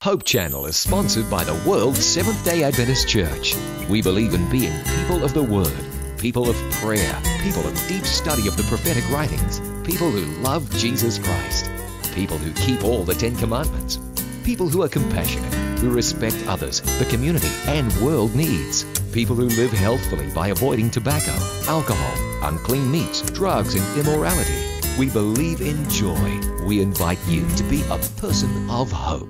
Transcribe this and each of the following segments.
Hope Channel is sponsored by the World Seventh-day Adventist Church. We believe in being people of the Word, people of prayer, people of deep study of the prophetic writings, people who love Jesus Christ, people who keep all the 10 Commandments, people who are compassionate, who respect others, the community, and world needs, people who live healthfully by avoiding tobacco, alcohol, unclean meats, drugs, and immorality. We believe in joy. We invite you to be a person of hope.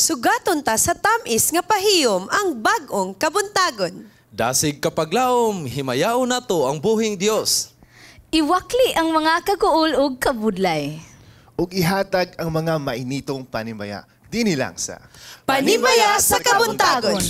Sugaton ta sa tamis nga pahiyom ang bag-ong kabuntagon. Dasig kapaglaom, himayaw na to ang buhing Dios. Iwakli ang mga kaguol ug kabudlay. Ug ihatag ang mga mainitong panimbaya. Dini lang sa Panimbaya sa Kabuntagon.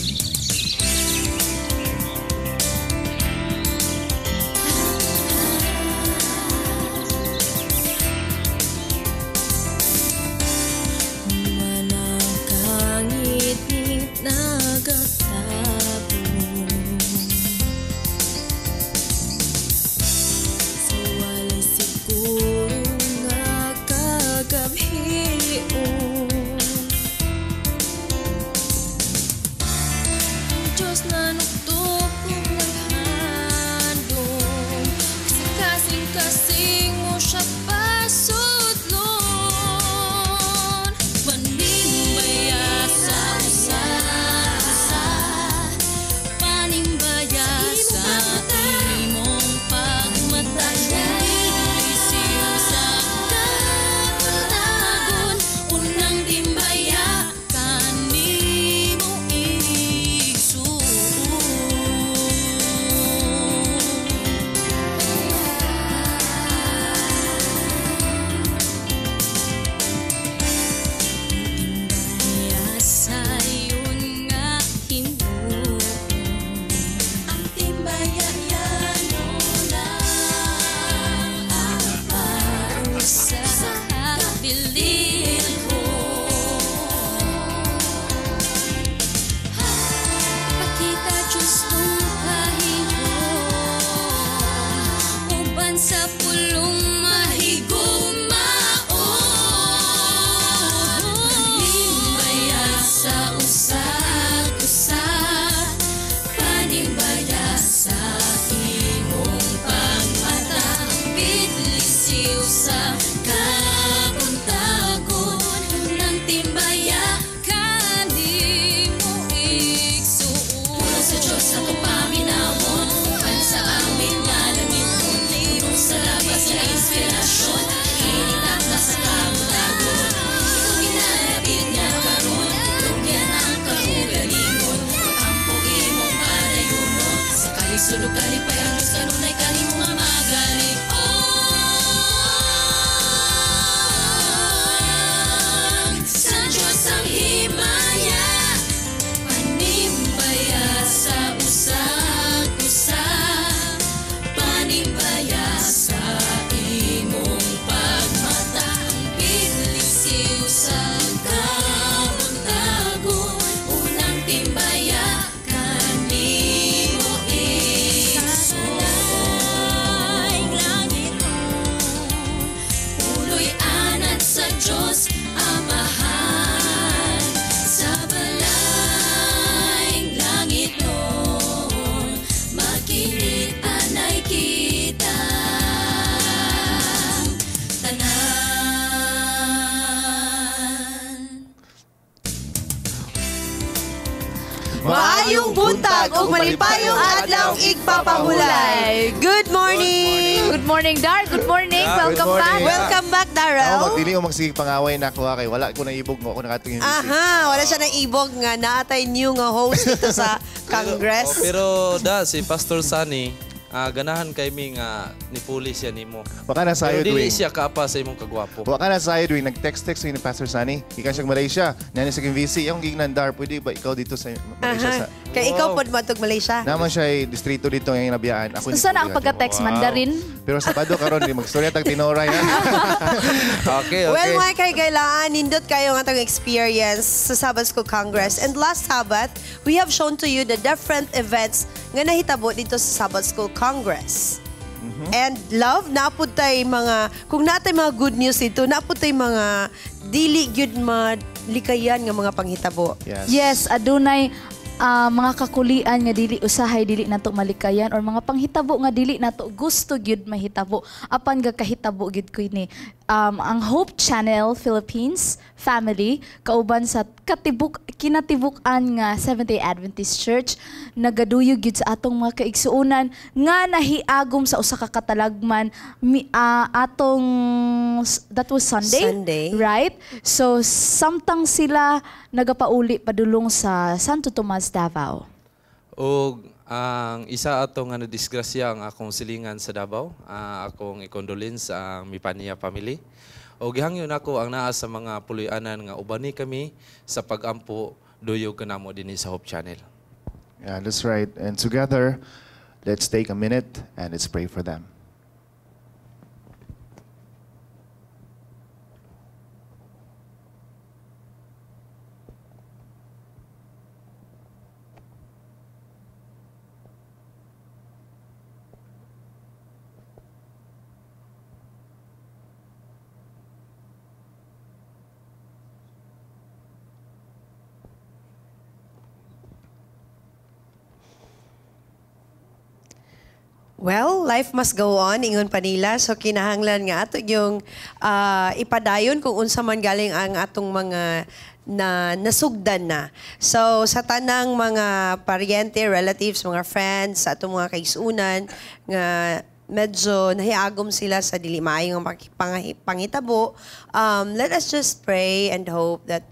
Maayong buntag ug malipayong adlaw igpapahulay. Good morning. Good morning, Dar. Good morning. Welcome good back. morning. Welcome back, Darrell. Dili o magsige pangaway na ko kay wala ko na ibog mo ako nakatungin. Aha, wala siya ng ibog nga naatay new nga host dito sa Congress. Pero da si Pastor Sunny ganahan kay mi nga nipuli siya nimo. Waka na Pero sayo dili doing. siya kaapa sa imong kagwapo. Waka na sayo doing. Nag-text-text ni Pastor Sunny. Ika siya Malaysia. Nani sa VC. Yung gignandar. Pwede ba ikaw dito sa Malaysia? Kaya ikaw po matog Malaysia. Naman siya ay distrito dito ngayong nabiyaan. Ako So, sana ang pagka-text Mandarin? Pero sa pado karon di magstorya tag tinoray. Okay, okay. Well, mga kailan, nindot kayo ng atong experience sa Sabbath School Congress. And last Sabbath, we have shown to you the different events nga nahitabo dito sa Sabbath School Congress. And love, napod tay mga, kung natay mga good news dito, napod tay mga dili gyud malikayan nga mga panghitabo. Yes, adunay mga kakulian nga dili usahay dili nato malikayan or mga panghitabo nga dili nato gusto gyud mahitabo apan gakahitabo gyud ko ini. Ang Hope Channel Philippines family kauban sa kinatibuk-an nga Seventh-day Adventist Church nagaduyog gyud sa atong mga kaigsuonan nga nahiagom sa usa ka katalagman atong that was Sunday, right? So samtang sila nagapauli padulong sa Santo Tomas, Davao. Og ang isa atong nga nadisgrasya ang akong silingan sa Davao, akong i-condolence ang Mipania family. O gihangyon ako ang naa sa mga puloy-anan nga ubani kami sa pag-ampo duyog kanamo dinhi sa Hope Channel. Yeah, that's right. And together, let's take a minute and let's pray for them. Well, life must go on, ingon pa nila. So, kinahanglan nga ato yung ipadayon kung unsa man galing ang atong mga nasugdan na. So, sa tanang mga paryente, relatives, mga friends, sa atong mga kaisunan, nga medyo nahiagom sila sa dili maayong pangitabo, let us just pray and hope that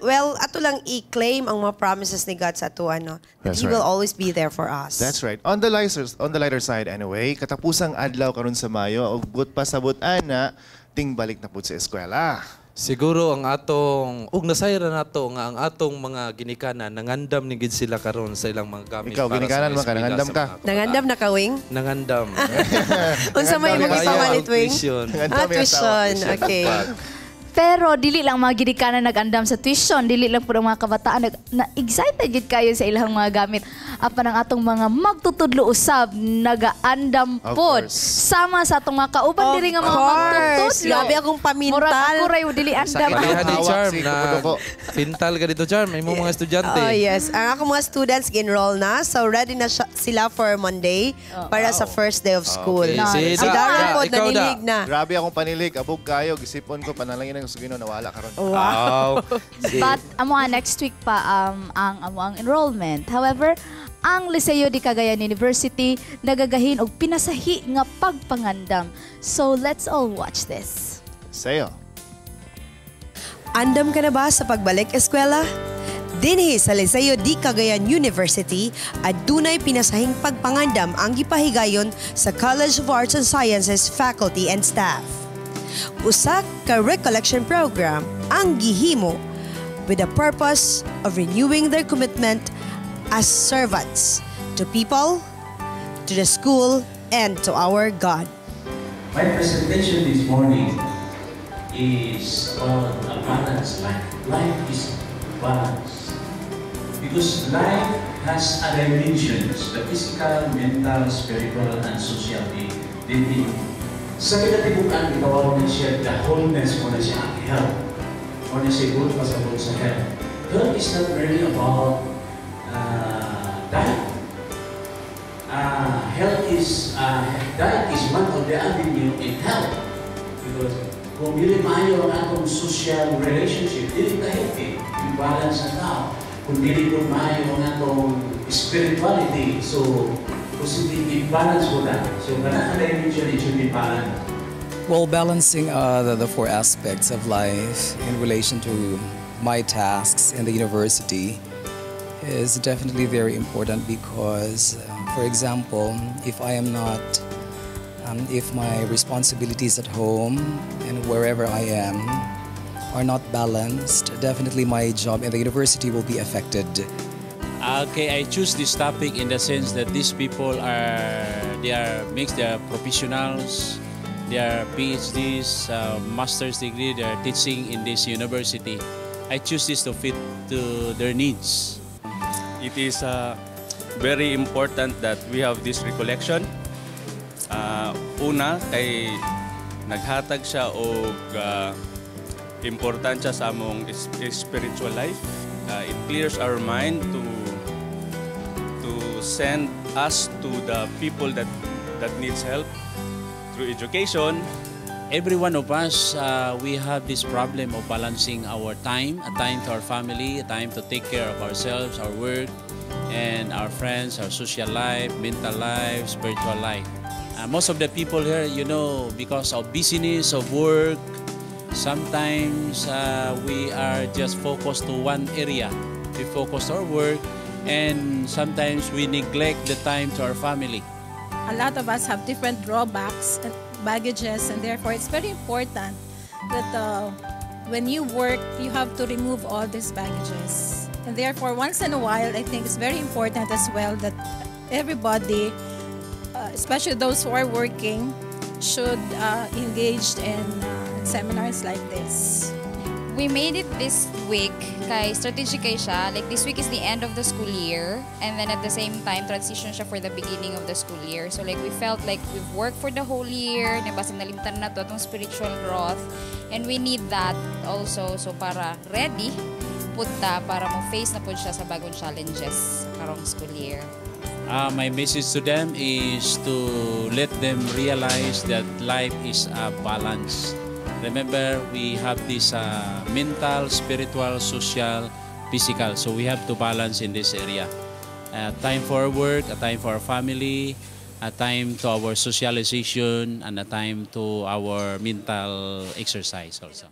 well, ato lang i-claim ang mga promises ni God sa ato, that That's He will right. always be there for us. That's right. On the lighter side anyway, katapusang adlaw karon sa Mayo, ug pa sabot ana ting balik na pud sa eskwela. Siguro ang atong nasayra nato nga ang atong mga ginikanan nangandam ni gid sila karon sa ilang mga gamit. Ikaw, para ginikanan sa man ka, eskwela nangandam sa ka? mga Nangandam na kawing? Nangandam. Unsa may Nangandam mga kayo ipamanit, wing? tuition. Tuition. Okay. Pero dili lang mga ginikanan nag-andam sa tuition, dili lang po ang mga kabataan na-excited gid kayo sa ilang mga gamit. Apan ang atong mga magtutudlo usab naga-andam Of pod. course. Sama sa atong mga kauban diri nga mga magtutudlo. Grabe akong pamintal. Murag ako ray dili andam. Palihan ni Hawak Charm si na Kabuntagon. pintal ka dito Charm, imong mga estudyante. Oh, yes. Ang ako mga students enroll na. So, ready na sila for Monday para sa first day of school. Okay. Si Da, Darren po, ikaw da. nanilig na. Grabe akong panilig, abog kayo, gisipon ko panalangin ang Ginoo nawala karon. Wow. But amo next week pa ang enrollment. However, ang Liceo di Cagayan University nagagahin og pinasahi nga pagpangandam. So let's all watch this. Sayo. Andam ka na ba sa pagbalik eskwela? Dinhi sa Liceo di Cagayan University, adunay pinasahing pagpangandam ang gipahigayon sa College of Arts and Sciences faculty and staff. Usa ka recollection program ang gihimo with the purpose of renewing their commitment as servants to people, to the school, and to our God. My presentation this morning is about a balanced life. Life is balanced. Because life has other dimensions, the physical, mental, spiritual, and social dimension. Sa kinatibukan, ikaw na siya the wholeness mo na siya ang health. Mo na siya good pasabot sa health. Health is not merely about diet. Diet is one of the avenue in health. Because kung dili maayo ang atong social relationship, dili ka healthy. Yung balance sa tao. Kung dili ko maayo ang atong spirituality, so positive balance mo na. So kana dimension it should be balanced. Well, balancing the four aspects of life in relation to my tasks in the university is definitely very important because For example, if I am not, if my responsibilities at home and wherever I am are not balanced, definitely my job in the university will be affected. Okay, I choose this topic in the sense that these people they are professionals, they are PhDs, master's degree, they are teaching in this university. I choose this to fit to their needs. It is very important that we have this recollection. Una, kay naghatag siya og importansya sa among spiritual life. It clears our mind to send us to the people that needs help through education. Every one of us, we have this problem of balancing our time, a time to our family, a time to take care of ourselves, our work, and our friends, our social life, mental life, spiritual life. Most of the people here, you know, because of busyness of work, sometimes we are just focused to one area. We focus our work, and sometimes we neglect the time to our family. A lot of us have different drawbacks and baggages, and therefore it's very important that when you work, you have to remove all these baggages. And therefore, once in a while, I think it's very important as well that everybody, especially those who are working, should engage in seminars like this. We made it this week kay strategic kay siya. Like this week is the end of the school year, and then at the same time transition siya for the beginning of the school year. So like we felt like we've worked for the whole year, nabasig nalimtan na to atong spiritual growth, and we need that also so para ready punta para mo face na pud siya sa bagong challenges karong school year. My message to them is to let them realize that life is a balance. Remember, we have this mental, spiritual, social, physical. So we have to balance in this area. Time for our work, a time for our family, a time to our socialization, and a time to our mental exercise also.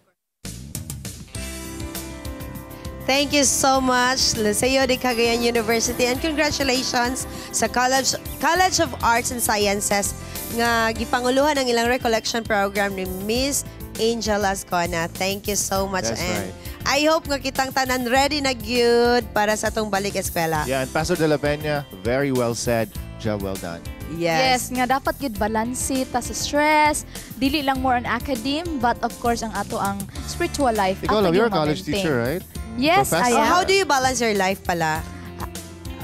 Thank you so much, Liceo de Cagayan University, and congratulations sa College of Arts and Sciences nga gipanguluhan ang ilang recollection program ni Miss Angel Ascona. Thank you so much. That's and right. I hope nga kitang tanan ready na gyud para sa atong balik eskwela. Yeah, and Pastor De La Peña, very well said. Job well done. Yes, nga dapat gyud balanse ta sa stress, dili lang more on academe, but of course ang ato ang spiritual life. Ikaw lang, you're a college teacher, right? Yes, I am. How do you balance your life pala?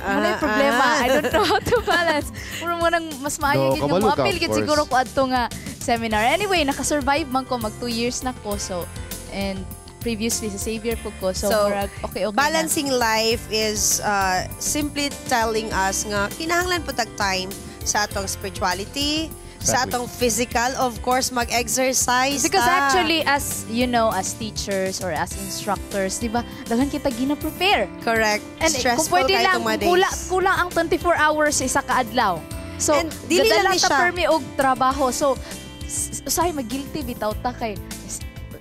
Wala yung problema. I don't know how to balance. Mura mo nang mas maayo yun nga mo-appeal yun siguro ko ato nga seminar. Anyway, nakasurvive man ko, mag 2 years na ko. So, and previously sa Xavier po ko. So okay balancing na. Life is simply telling us nga kinahanglan po tag time sa atong spirituality, sa atong physical, of course, mag-exercise. Because actually, as you know, as teachers or as instructors, di ba, daghan kita gina-prepare. Correct. And stressful kung pwede lang, days. kulang ang 24 hours sa isa kaadlaw. So, dili lang ni siya. permi og trabaho. So, usahay mag-guilty bitaw ta kay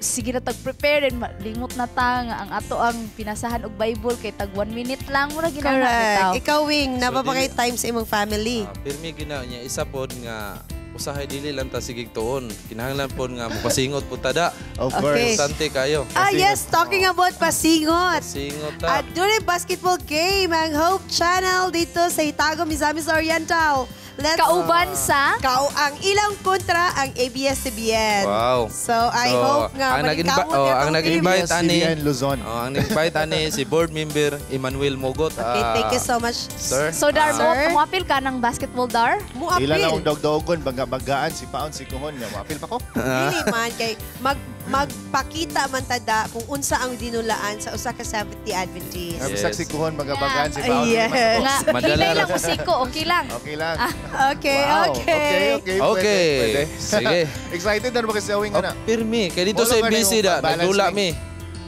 sige na tag-prepare and limot na ta nga ang ato ang pinasahan og Bible kay tag 1 minute lang mura ginana bitaw. Ikaw Wing, napapakay time sa imong family. Pirmi gina niya isa pod nga usahay dili lang ta sigig tuon. Kinahanglan pod nga mopasingot pud tada. Of course. Importante kayo. Yes, talking about pasingot. Pasingot ta. At during basketball game, ang Hope Channel dito sa Itago, Misamis Oriental. Kauban sa? Ang ilang kontra ang ABS-CBN. Wow. So, I hope nga ang nag-invite ani Luzon. ang nag-invite ani si board member Emmanuel Mogot. Okay, thank you so much. Sir. So, Dar, mo-appeal ka ng basketball, Dar? Mo-appeal. Ilan ang dog-dogon, bagaan, si Paon, si Kuhon. Mo-appeal pa ko? Dili man, kay magpakita man tada kung unsa ang dinulaan sa usa ka Seventh-day Adventist. Bisag si Kuhon, bagaan si Paon. Yes. Hilay lang musiko, okay lang. Okay lang. Okay, Wow. okay. Pwede. Sige. Excited na ba kasi awing na? Pirmi, kay dito sa ABC da, nagdula mi.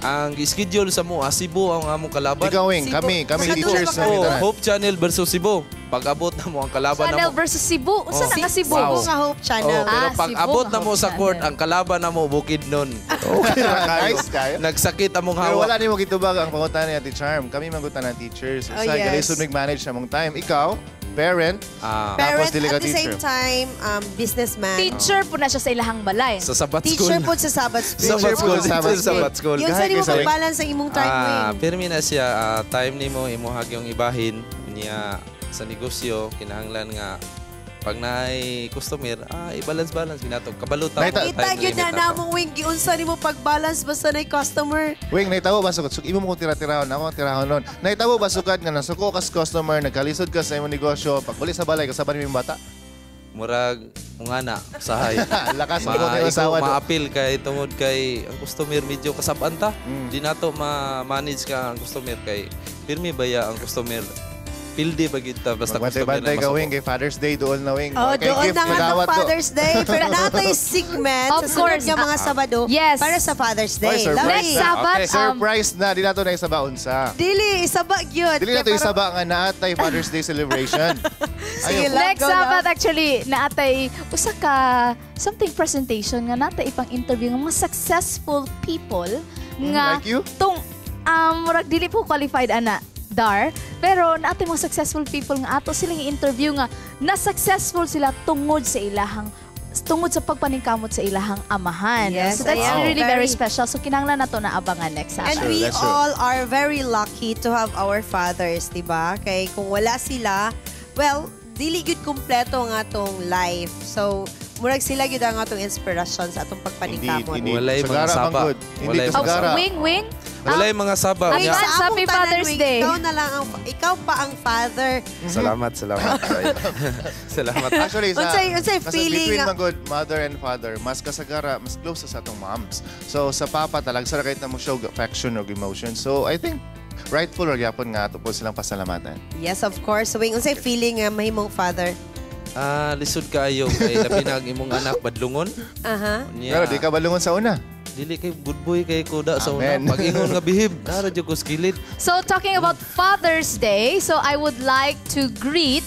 Ang schedule sa mo, Cebu ang among kalaban. Ikaw, Wing, kami teachers na dito. Hope Channel versus Cebu. Pag-abot na mo ang kalaban na Channel mo. versus Cebu. Usa na ka Cebu? Cebu nga Hope Channel. Pero Cebu pag-abot nga na mo Hope sa court, Channel. ang kalaban na mo, Bukidnon. Okay, nice kayo. Nagsakit among Pero hawak. wala ni mo gitubag ang pangutan ni Ate Charm. Kami mangutan ng teachers. Oh, Usay, yes. galisod mag-manage na mong time. Ikaw, Parent. Parent, Tapos dili ka at the same teacher. time, businessman. Teacher po na siya sa ilahang balay. Sa Sabat Teacher School. po sa Sabbath School. Teacher po sa Sabbath Sa Sabat School. Yun sa Gahay di mo kay sa- pag-balance ang imong time mo. Pirmi na siya, time ni mo, imuhag yung ibahin niya sa negosyo, kinahanglan nga pag naay customer, i-balance-balance ginato. Kabalutan mo. Kita yun na namong wing, giunsa ni mo pag-balance basta na customer. Wing, naitawo ba sugod? Imo mo kung tira-tirahon, ako tirahon nun. Naitawo ba sugad nga nasuko kas customer, nagkalisod ka sa imong negosyo, pagbalik sa balay, kasaban mo yung bata? Murag, ungana, sahay. Lakas mo kayo asawa. Ma-appeal kay tungod kay ang customer medyo kasabanta. Di nato ma-manage ka ang customer kay pirmi baya ang customer. Pildi ba kita basta customer Bantay-bantay ka, masoko. Wing, kay Father's Day, doon na, Wing. Oh, Kay doon gift, na nga madawat ng to. Father's Day. Pero natay segment Of sa sunod course. nga mga Sabado Yes. para sa Father's Oy, Day. surprise Lami. Next Sabat, Okay. Surprise na, di nato na isaba unsa. Dili, isaba yun. Dili nato isaba nga naatay Father's Day celebration. Sige, Ayun. Next go lang. Sabat actually naatay usa ka something presentation nga natay ipang interview ng mga successful people nga like you? murag dili po qualified ana Dar, pero naatay mga successful people nga ato silang i-interview nga na successful sila tungod sa pagpaningkamot sa ilahang amahan. Yes, so that's wow. really very Very- special. So kinahanglan nato na abangan next Sabat. And we That's true. all are very lucky to have our fathers, di ba? Kay kung wala sila, well, dili gyud kumpleto ang atong life. So, murag sila gyud ang atong inspiration sa atong pagpaningkamot. Indeed. Walay mga Sagara, saba. man, good. Hindi Walay ka mga sagara. Wing. Wala yung mga saba. Ay, Nya. Advance Sa Happy among tanan, Father's Wing, Day. Ikaw pa ang father. Salamat. Salamat. Actually, Unsay kasi feeling between nga- mga good mother and father, mas kasagara, mas close sa atong moms. So, sa papa talag, sa kahit na mo show affection or emotion. So, I think, rightful or yapon nga ito po silang pasalamatan. Yes, of course. So, Wing, unsay feeling nga mahimong father? Lisod kaayo kay lapinag imong anak badlungon. Aha. Pero di ka balungon sa una. Dili kay good boy kay kuda sa una. Amen. Pag-ingon nga bihib, nara jud ko skilid. So talking about Father's Day, so I would like to greet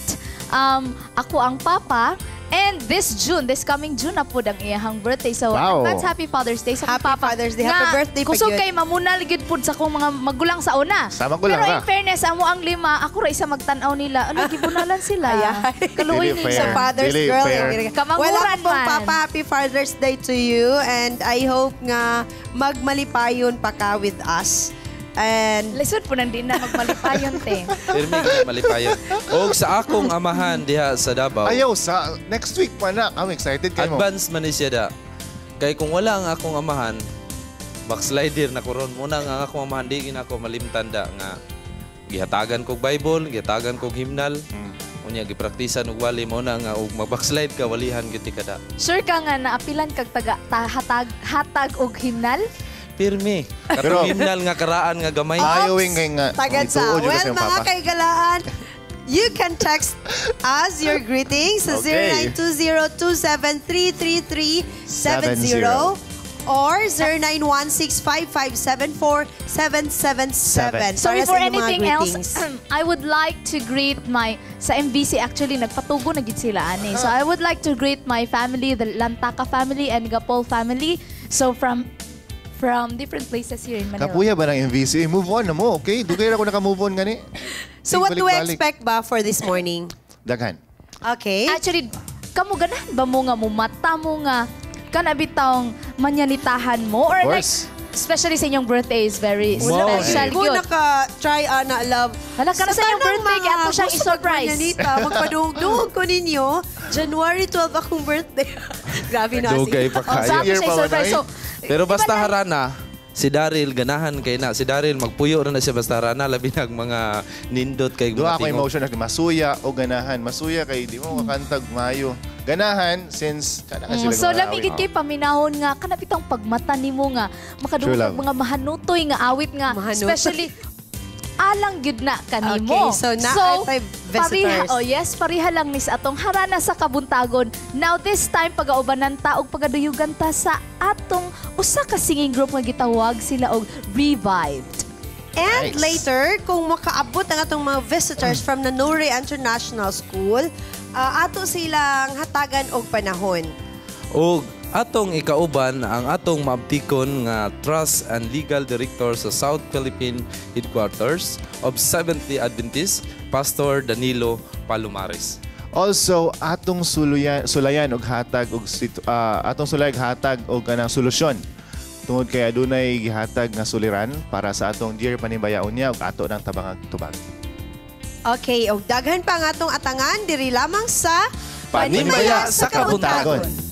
ako ang papa. And this coming June na po ang iyahang birthday. So, Wow. advance Happy Father's Day sa Happy papa. Father's Day. Happy birthday pa Kusog gyud. kay mamunal gyud pud sa kong mga magulang sa una. Sa magulang Pero ra. in fairness, amo ang lima, ako ra isa magtan-aw nila. Ano, gibunalan sila. Kaluoy Dili nila. fair. Sa Father's Dili Girl. fair. Kamanguran Well, ako pong man. Papa, happy Father's Day to you. And I hope nga magmalipayon pa ka with us. And Lisod po nandin na magmalipayon, te. Pirmi nga malipayon. Og sa akong amahan diha sa Davao. Ayaw, sa next week pa na. I'm excited kayo mo. Advance man ni siya da. Kay kung wala ang akong amahan, backslider na ko ron. Muna nga ang akong amahan, di gina ako malimtan da nga gihatagan kog Bible, gihatagan kog himnal. Unya gipraktisan og wali mo na nga og mag-backslide ka walihan gyud ti kada. Sure ka nga naapilan kag hatag og himnal? Pirmi. Pero- Katong himnal nga karaan nga gamay. Ayowing nga. tagad sa. ituod yun Well, kasi yung mga papa. kaigalaan, you can text us your greetings sa Okay. 0920-2733370 or 0916-5574-777. So Para before sa inyong mga anything else, greetings. I would like to greet sa MBC actually nagpatugo na gid sila ani. So I would like to greet my family, the Lantaka family and Gapol family. So from different places here in Manila. Kapuya ba ng MVC? Move on na mo, okay? Dugay ra ko naka-move on gani. So what do we Balik-balik. expect ba for this morning? Daghan. Okay. Actually, kamo ganahan ba mo nga mumata mo nga kana bitawng manyanitahan mo or like course. especially sa inyong birthday is very Wow. special Kung yun. naka-try na love. Hala ka na sa inyong birthday, kaya ato siyang i-surprise. Magpadungdung ko ninyo. January 12 akong birthday. Grabe na. Dugay pa Oh, sa kayo. ato Year siya pa ba i-surprise. na So, Pero basta iba na- harana, si Daryl ganahan kay na. Si Daryl magpuyo ra na siya basta harana labi nag mga nindot kay Doon ako tingog. emotion na masuya o ganahan. Masuya kay di mo kakantag mayo. Ganahan since kana ka sila So lamigid kay paminahon nga kanap itong pagmata nimo nga True makadungog love. mga mahanutoy nga awit nga Mahanutoy. especially alang gyud na kanimo. Okay, so na atay visitors. Pariha lang ni sa atong harana sa Kabuntagon. Now this time pagaubanan ta og pagaduyugan ta sa atong usa ka singing group nga gitawag sila og Revived. And Nice. later, kung makaabot ang atong mga visitors from Nanuri International School, ato silang hatagan og panahon. Og Atong ikauban ang atong maabtikon nga Trust and Legal Director sa South Philippine Headquarters of Seventh-day Adventist, Pastor Danilo Palomares. Also, atong sulayan og hatag og atong sulayag hatag og kanang solusyon tungod kay adunay gihatag nga suliran para sa atong Dear Panimbaya unya ug ato ng tabangag tubag. Okay, og daghan pa ang atong atangan diri lamang sa Panimbaya sa Kabuntagon.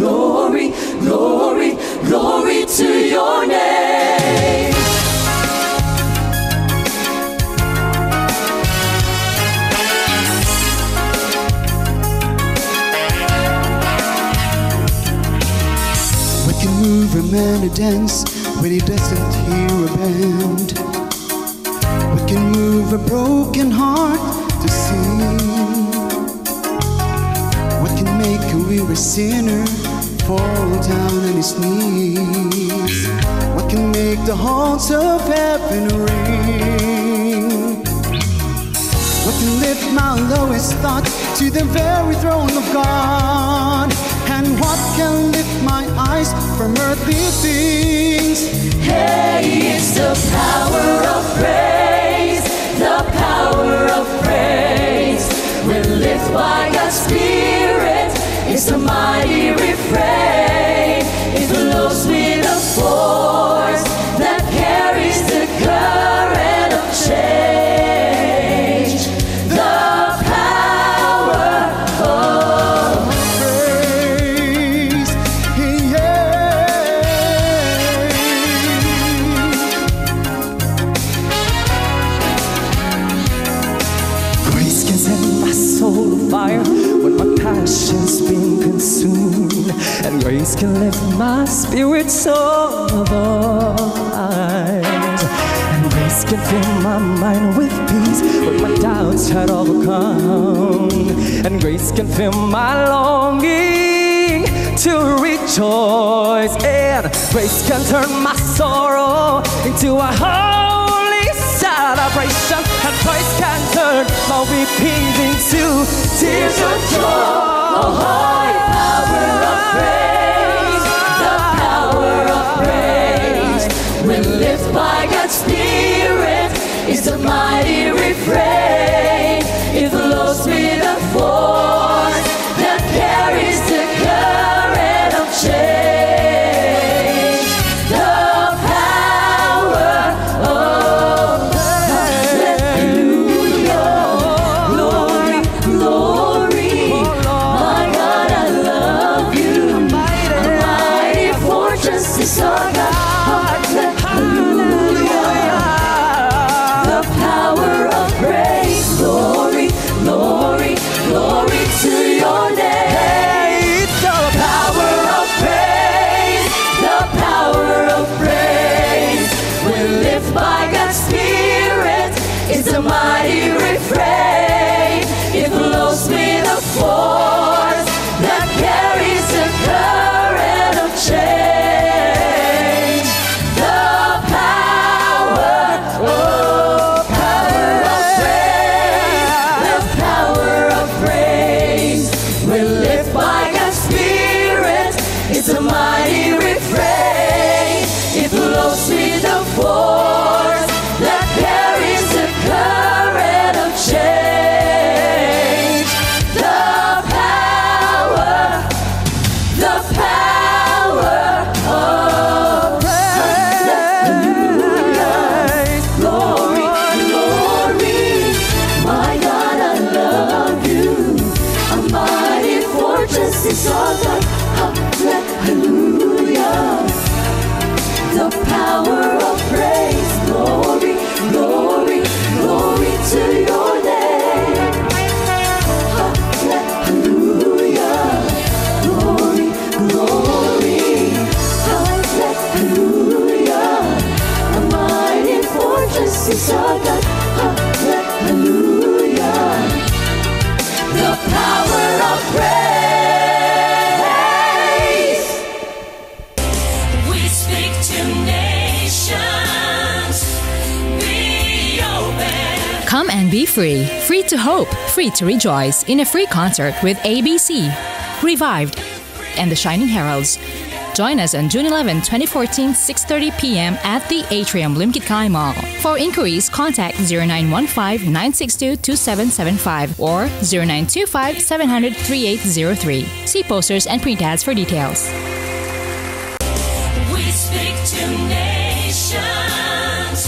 Glory, glory, glory to your name. What can move a man to dance when he doesn't hear a band? What can move a broken heart to sing? What can make a weary sinner fall down on his knees? What can make the halls of heaven ring? What can lift my lowest thought to the very throne of God? And what can lift my eyes from earthly things? Hey, it's the power of praise, the power of praise. We're lifted by God's Spirit. It's a mighty refrain. It flows with a force that carries the current of change. The power of praise, yeah. Grace can set my soul afire when my passion's been consumed, and grace can lift my spirit so alive, and grace can fill my mind with peace when my doubts had overcome, and grace can fill my longing to rejoice, and grace can turn my sorrow into a holy celebration, and grace can turn my weeping into tears of joy. Oh, holy power of praise, the power of praise. When lifted by God's Spirit, it's a mighty refrain. It flows and be free. Free to hope, free to rejoice in a free concert with ABC, Revived, and the Shining Heralds. Join us on June 11, 2014, 6:30 p.m. at the Atrium Limkitkai Mall. For inquiries, contact 0915-962-2775 or 0925-700-3803. See posters and print ads for details. We speak to nations.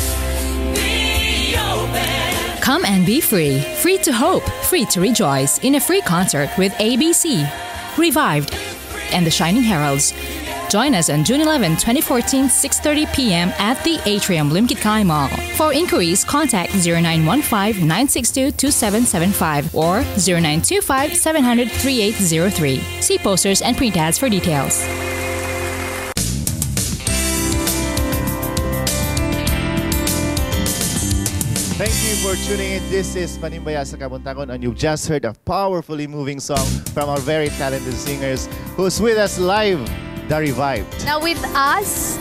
Be open. Come and be free. Free to hope, free to rejoice in a free concert with ABC, Revived, and the Shining Heralds. Join us on June 11, 2014, 6:30 p.m. at the Atrium Limkitkai Mall. For inquiries, contact 0915-962-2775 or 0925-700-3803. See posters and print ads for details. Thank you for tuning in. This is Panimbaya sa Kabuntagon, and you've just heard a powerfully moving song from our very talented singers who's with us live, The Revived. Now with us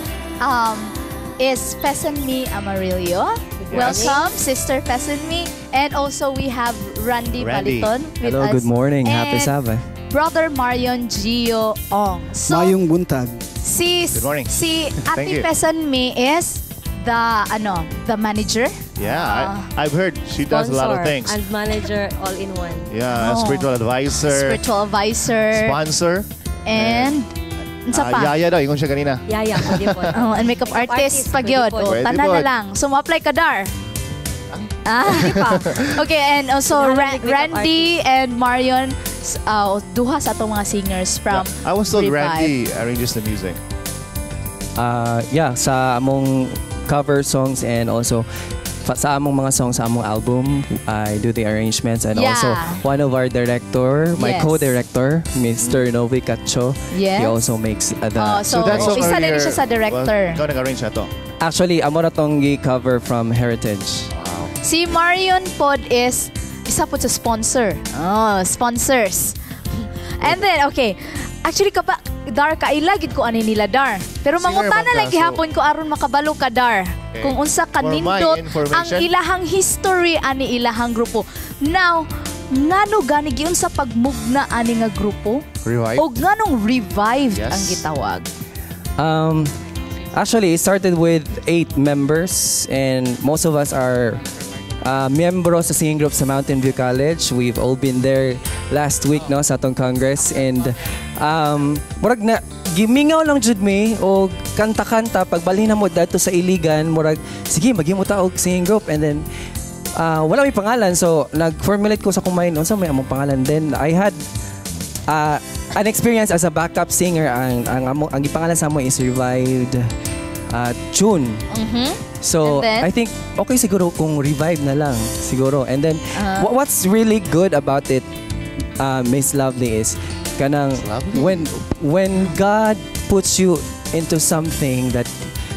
is Pesanmi Amarillo. Yes. Welcome, Sister Pesanmi. And also we have Randy Baliton with Hello, us. good morning. Happy And Sabbath. Brother Marion Gio Ong. So, Mayong buntag. Good morning. Si Thank Ate you. Pesanmi is the manager. Yeah, I've heard she does a lot of things. And manager all in one. Yeah, spiritual advisor. Spiritual advisor. Sponsor. And unsa pa? Yaya daw, ingon siya kanina. Yaya, pwede po. And makeup artist pag yun. Pwede Tanan po. na lang. So, ma-apply ka dar. Okay, and also Randy and Marion, duha sa atong mga singers from I was told Revive. Randy arranges the music. Yeah, sa among cover songs and also sa among mga songs sa among album, I do the arrangements and Yeah. also one of our director, my Yes. co-director, Mr. Novi Cacho, Yes. he also makes the... So that song isa din earlier, siya sa director. Ikaw nag-arrange na to. Actually, amo na tong cover from Heritage. Si Marion Pod is isa po sa sponsor. Sponsors. And then, okay. Actually, Dar, kailagid ko ani nila, Dar. Pero Singer mangutana man ka, lang gihapon ko aron makabalo ka, Dar. Okay. Kung unsa For my kanindot ang information. ilahang history ani ilahang grupo. Now, ngano gani giun sa pagmugna ani nga grupo? Revive? O nganong revived Yes. ang gitawag? Actually, it started with 8 members and most of us are membros sa singing group sa Mountain View College. We've all been there last week no sa atong Congress and murag na gimingaw lang jud mi o kanta-kanta pagbalhin na mo dadto sa Iligan murag sige maghimo ta og singing group and then wala may pangalan so nag-formulate ko sa kumain unsa may among pangalan then I had an experience as a backup singer ang gipangalan sa amo is Revived June. So, And then? I think okay siguro kung revive na lang siguro. And then what's really good about it Miss Lovely is kanang when God puts you into something that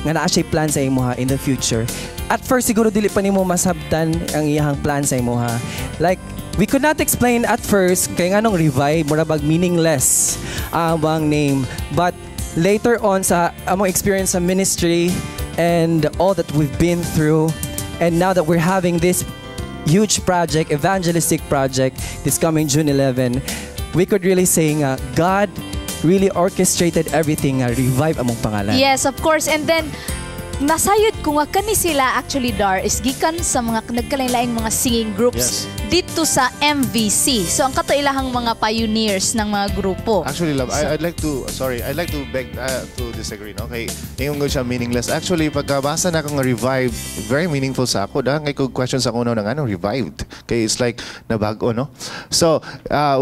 nga naa siya plan sa imuha in the future. At first siguro dili pa nimo masabtan ang iyang plan sa imuha. Like we could not explain at first kay nganong revive mura bag meaningless ang name but later on sa among experience sa ministry and all that we've been through and now that we're having this huge project, evangelistic project this coming June 11, we could really say nga God really orchestrated everything nga revive among pangalan. Yes, of course. And then, nasayod ko nga kani sila actually, Dar, is gikan sa mga nagkalain-laing mga singing groups dito sa MVC. So, ang kato ilahang mga pioneers ng mga grupo. Actually, love, I'd like to beg to disagree. No? Okay, yung siya meaningless. Actually, pagkabasa na akong revived, very meaningful sa ako. Dahil ngay ko questions ako ng ano, revived. Okay, it's like nabago, no? So,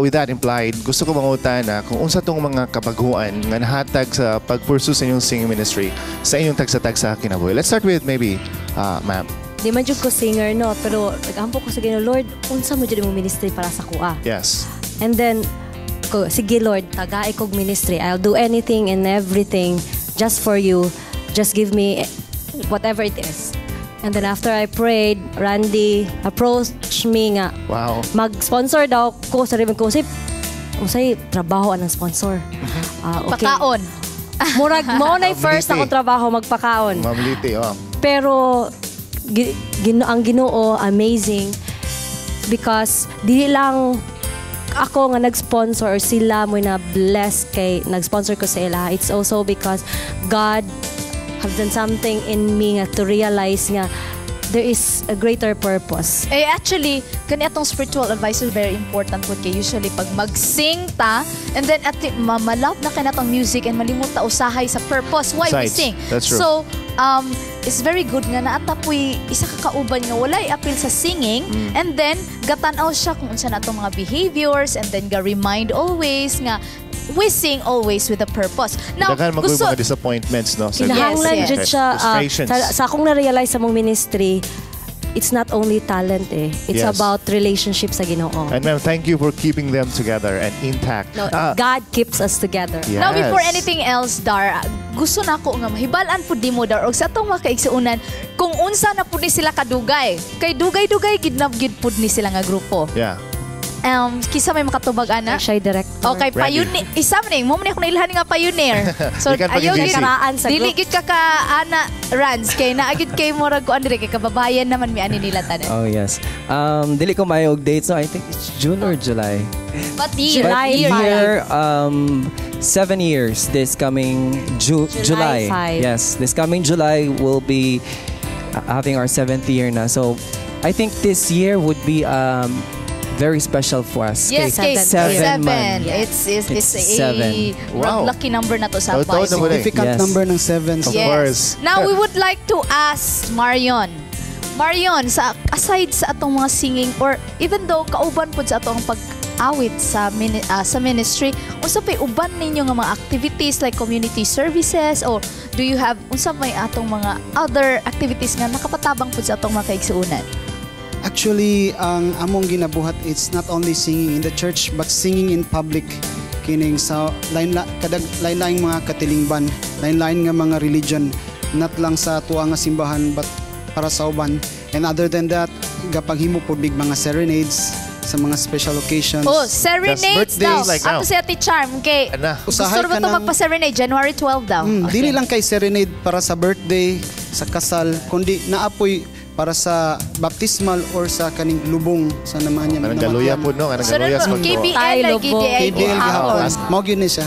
with that implied, gusto ko mangutan na kung unsa tong mga kabaguan nga nahatag sa pag-pursue sa inyong singing ministry sa inyong tagsa-tag sa kinabuhi. Let's start with maybe, ma'am. Di man jud ko singer no, pero nagampo ko sa Ginoo, Lord, unsa mo jud imong ministry para sa kuha. Yes. And then sige Lord, tagaay kog ministry. I'll do anything and everything just for you. Just give me whatever it is. And then after I prayed, Randy approached me nga. Wow. Mag-sponsor daw ko sa rin ko usay trabaho anang sponsor. Okay. Pakaon. Murag mo na first ako trabaho magpakaon. Mamliti, oh. Pero ang Ginoo amazing because dili lang ako nga nag-sponsor or sila mo na bless kay nag-sponsor ko sa ila. It's also because God have done something in me nga to realize nga there is a greater purpose. Actually, kani atong spiritual advice is very important po kay usually pag mag-sing ta and then at mamalap na kay natong music and malimot ta usahay sa purpose why we sing. That's true. So, it's very good nga naatapoy isa ka kauban nga walay appeal sa singing and then gatan-aw siya kung unsa natong mga behaviors and then ga-remind always nga we sing always with a purpose. Now, Daghan gusto mga disappointments, no? Kinahanglan Yes, jud siya frustrations. sa akong na-realize sa mong ministry, it's not only talent it's Yes. about relationship sa Ginoo. And ma'am, thank you for keeping them together and intact. No, God keeps us together. Yes. Now, before anything else, Dar, gusto na ko nga mahibalan po di mo, Dar, o sa itong mga kaigsuunan, kung unsa na po ni sila kadugay. Kay dugay-dugay, gidnab-gid po ni sila nga grupo. Yeah. Kisa may makatubag, ana? Siya director. Okay, pioneer. Isa man mo man akong nailahan nga pioneer. So, Di ka ayaw pag-GC. karaan sa dili group. gid ka ana Rans kay naagid kay mo rag kuan dire kay kababayan naman mi ani nila tanan. Oh, yes. Dili ko mayog dates, no? I think it's June or July. But year, But year, 7 years this coming July. 5. Yes, this coming July we'll be having our 7th year na. So, I think this year would be very special for us. Yes, Okay, kay seven man. It's a seven. Wow. lucky number na to sa Oh, boys. na mo rin. Significant Yes. number ng 7. Of Yes. course. Now we would like to ask Marion. Marion, aside sa atong mga singing or even though kauban po sa atong pag-awit sa ministry, unsa pay uban ninyo nga mga activities like community services or do you have unsa may atong mga other activities nga nakapatabang po sa atong mga kaigsuunan? Actually, ang among ginabuhat, it's not only singing in the church, but singing in public. Kining sa lain-laing mga katilingban, lain-lain nga mga religion, not lang sa tuwa nga simbahan, but para sa uban. And other than that, gapaghimo po big mga serenades sa mga special occasions. Oh, serenades daw. like now. Ako si Ate Charm. Kay, Ana. gusto Usahay rin ba ka ito ng- magpa-serenade? January 12 daw. Dili lang kay serenade para sa birthday, sa kasal, kundi naapoy para sa baptismal or sa kaning lubong sa naman niya. Anong galuya po, no? Anong So, galuya sa KBL Tay, lagi lubong. di ay KBL gihapon. gihapon. Mao gyud ni siya.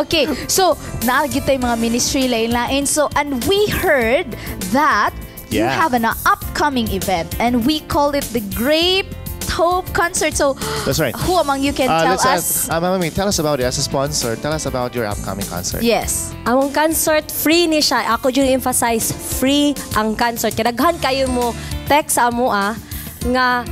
Okay, so naagit tayo mga ministry lain-lain. So, and we heard that you Yeah. have an upcoming event and we call it the Great Hope Concert. So, That's right. who among you can tell let's us? Mami, tell us about it as a sponsor. Tell us about your upcoming concert. Yes. Among concert, free ni siya. Ako dyan emphasize, free ang concert. Kadaghan kayo mo text sa amo nga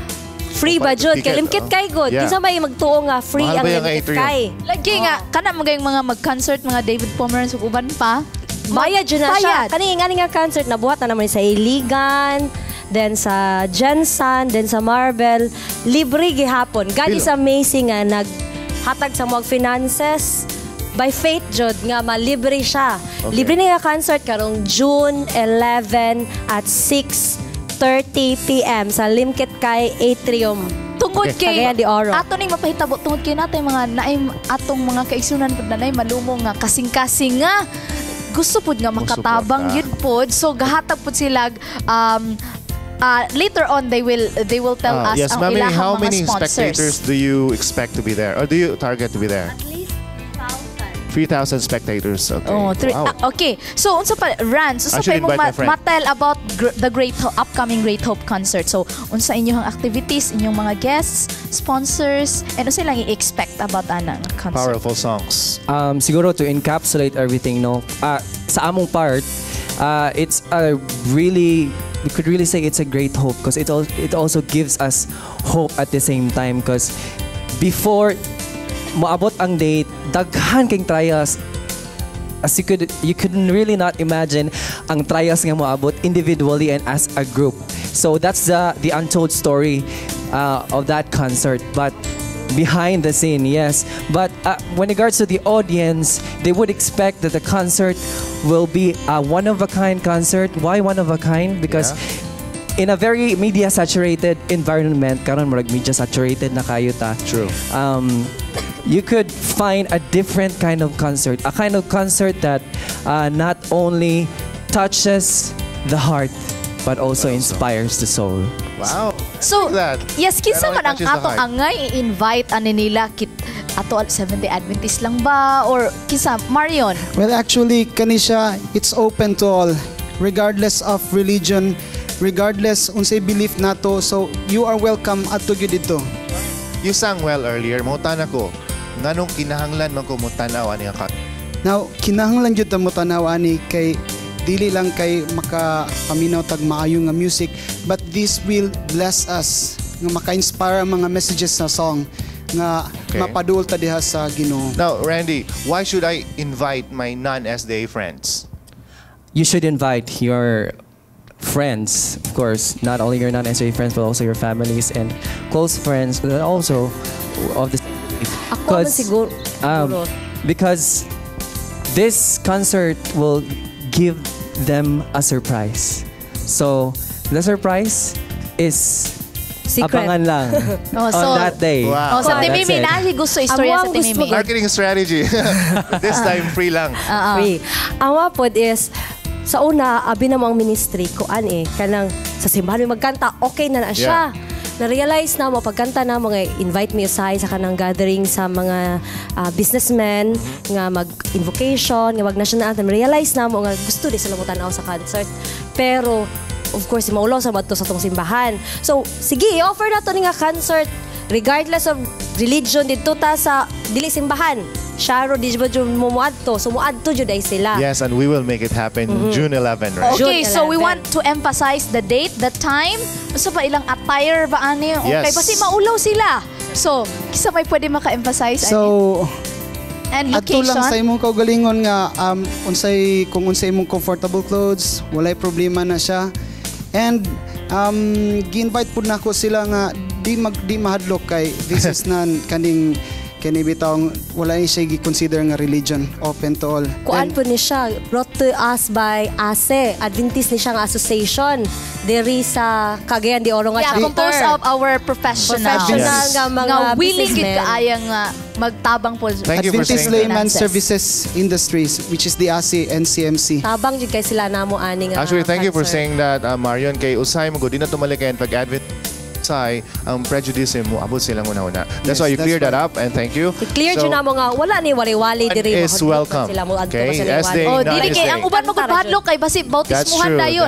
free ba jud kay limkit kay god. Yeah. Kinsa may magtuo nga free Mahal ang ba yung limkit atrium? kay. Lagi nga, kana magayong mga mag-concert, mga David Pomeranz ug uban pa. Bayad jud na siya. Bayad. Kani nga concert nabuhat na naman sa Iligan, then sa Jensen, then sa Marvel, libre gihapon. God is amazing nga naghatag sa mga finances by faith jud nga malibre siya. Okay. Libre na nga concert karong June 11 at 6:30 p.m. sa Limkit Kay Atrium. Tungod kay Cagayan de Oro. ato ning mapahitabo tungod kay natay mga naay atong mga kaigsunan pud na naay malumong nga kasing-kasing nga gusto pud nga makatabang Musuporta. yun pud. So gahatag pud sila later on they will tell us Yes, ang Mami, ilahang how mga many sponsors. spectators do you expect to be there? Or do you target to be there? At least 3,000 spectators. Okay. Oh, Wow. okay. So, unsa pa, Rans, unsa I should pa imong invite my friend. matel about the upcoming Great Hope concert? So, unsa inyong activities, inyong mga guests, sponsors, and unsa lang i-expect about anang concert? Powerful songs. Siguro to encapsulate everything, no? Sa among part, it's a really, we could really say it's a great hope because it also gives us hope at the same time because before moabot ang date, daghan kayong trials. As you couldn't really not imagine ang trials nga moabot individually and as a group. So that's the untold story of that concert. But behind the scene, yes. But when regards to the audience, they would expect that the concert will be a one-of-a-kind concert. Why one-of-a-kind? Because in a very media-saturated environment, karon murag media-saturated na kayo ta. True. You could find a different kind of concert, a kind of concert that not only touches the heart, but also inspires the soul. Wow. So, that. yes, kinsa That only man ang touches the atong heart. angay i-invite ani nila ato Seventh-day Adventist lang ba or kinsa Marion? Well, actually, kanisha, it's open to all, regardless of religion, regardless unsay belief nato. So, you are welcome at to dito. You sang well earlier. Mautan ako. Nganong kinahanglan man ko mutanaw ani nga Now, kinahanglan jud ta mo tanaw ani kay dili lang kay makapaminaw tag maayo nga music, but this will bless us nga maka-inspire ang mga messages sa song nga mapadul ta diha sa Ginoo. Now, Randy, why should I invite my non-SDA friends? You should invite your friends, of course, not only your non-SDA friends, but also your families and close friends, but also of the because this concert will give them a surprise. So the surprise is secret. Abangan lang Oh, so, on that day. Oh, Wow. sa Timimi na gusto istorya sa Timimi. Marketing strategy. This time free lang. Free. Ang wapod is sa una abi na mo ang ministry ko kanang sa simbahan may magkanta okay na siya. Na-realize na mo pagkanta na mga invite me usahay sa kanang gathering sa mga businessmen nga mag-invocation, nga mag-national anthem. Realize na mo nga gusto di sila mo tanaw sa concert. Pero of course maulaw sa bato sa tong simbahan. So sige, i-offer na to ni nga concert regardless of religion dito ta sa dili simbahan. Sharo di ba jud mo muadto, so muadto jud ay sila. Yes, and we will make it happen June 11, right? Okay, so we want to emphasize the date, the time. Basta pa ilang attire ba ani? Okay, Yes. kasi maulaw sila. So, kisa may pwede maka-emphasize So, and ato location. lang sa imong kaugalingon nga kung unsay imong comfortable clothes, walay problema na siya. And gi-invite pud nako sila nga di mahadlok kay this is nan kaning bitaw wala ni siya gi-consider nga religion, open to all. Kuan po ni siya, brought to us by ASE, Adventist ni siya nga association. Diri sa Cagayan de Oro nga chapter. Composed of our professionals. Nga mga nga willing gid businessmen. kaayang magtabang po. Adventist Layman Services Industries, which is the ASE and CMC. Tabang jud kay sila namo ani nga. Actually, thank you for concert. saying that, Marion. Kay Usay mo di na tumalikayan pag Advent say ang prejudice mo abot silang una-una. That's why you cleared that up, and thank you. I-clear jud namo nga wala ni wali-wali diri. Is welcome. Okay, SDA, Oh, not dili kay SDA. ang uban magpadlok kay basi bautismuhan dayon.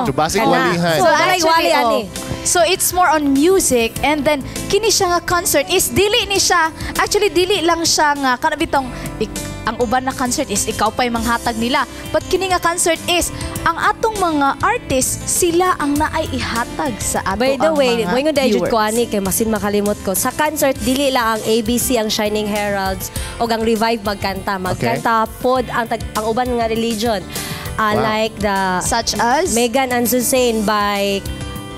To basig walihan. So Wali ani. So it's more on music, and then kini siya nga concert is dili ni siya, actually dili lang siya nga kana bitong ang uban na concert is ikaw pa'y manghatag nila. But kini nga concert is ang atong mga artists sila ang naay ihatag sa ato By the ang way, mga mo yung dahil viewers. ko ani kay masin makalimot ko. Sa concert dili lang ang ABC, ang Shining Heralds o ang Revive magkanta. Magkanta pod ang uban nga religion. Like the such as Megan and Suzanne by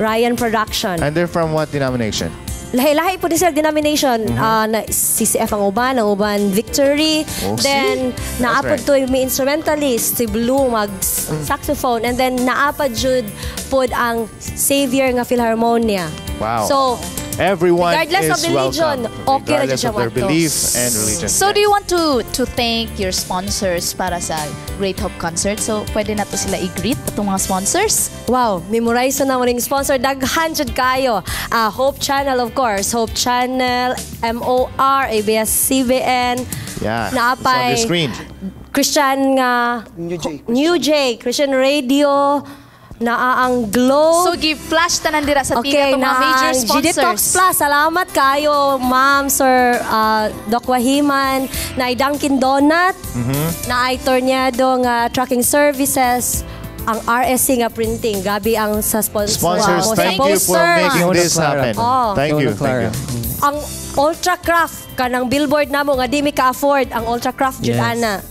Ryan Production. And they're from what denomination? Lahi-lahi po din sila denomination. Na CCF ang uban Victory. Oh, Then, see? naapad That's right. to may instrumentalist, si Blue, mag-saxophone. And then, naapad jud pod ang Savior nga Philharmonia. Wow. So, everyone regardless is of religion, welcome, okay na regardless siya of their mato. belief and religion. So do you want to thank your sponsors para sa Great Hope Concert? So pwede na to sila i-greet itong mga sponsors? Wow, memorize na naman yung sponsor. Daghan jud kayo. Hope Channel, of course. Hope Channel, MOR, ABS-CBN. Yeah, Naapay it's on the screen. Christian nga New J, Christian Radio, ang Glow. So give flash tanan dira sa tiga itong mga major GD Talks sponsors. Plus, salamat kayo, Ma'am, Sir Doc Wahiman, na Dunkin Donut, na Tornado nga Trucking Services, ang RSC nga printing. Gabi ang sa sponsors. Thank you for making this happen. Thank you. Ang Ultra Craft, kanang billboard namo nga di mi ka-afford, ang Ultra Craft jud ana.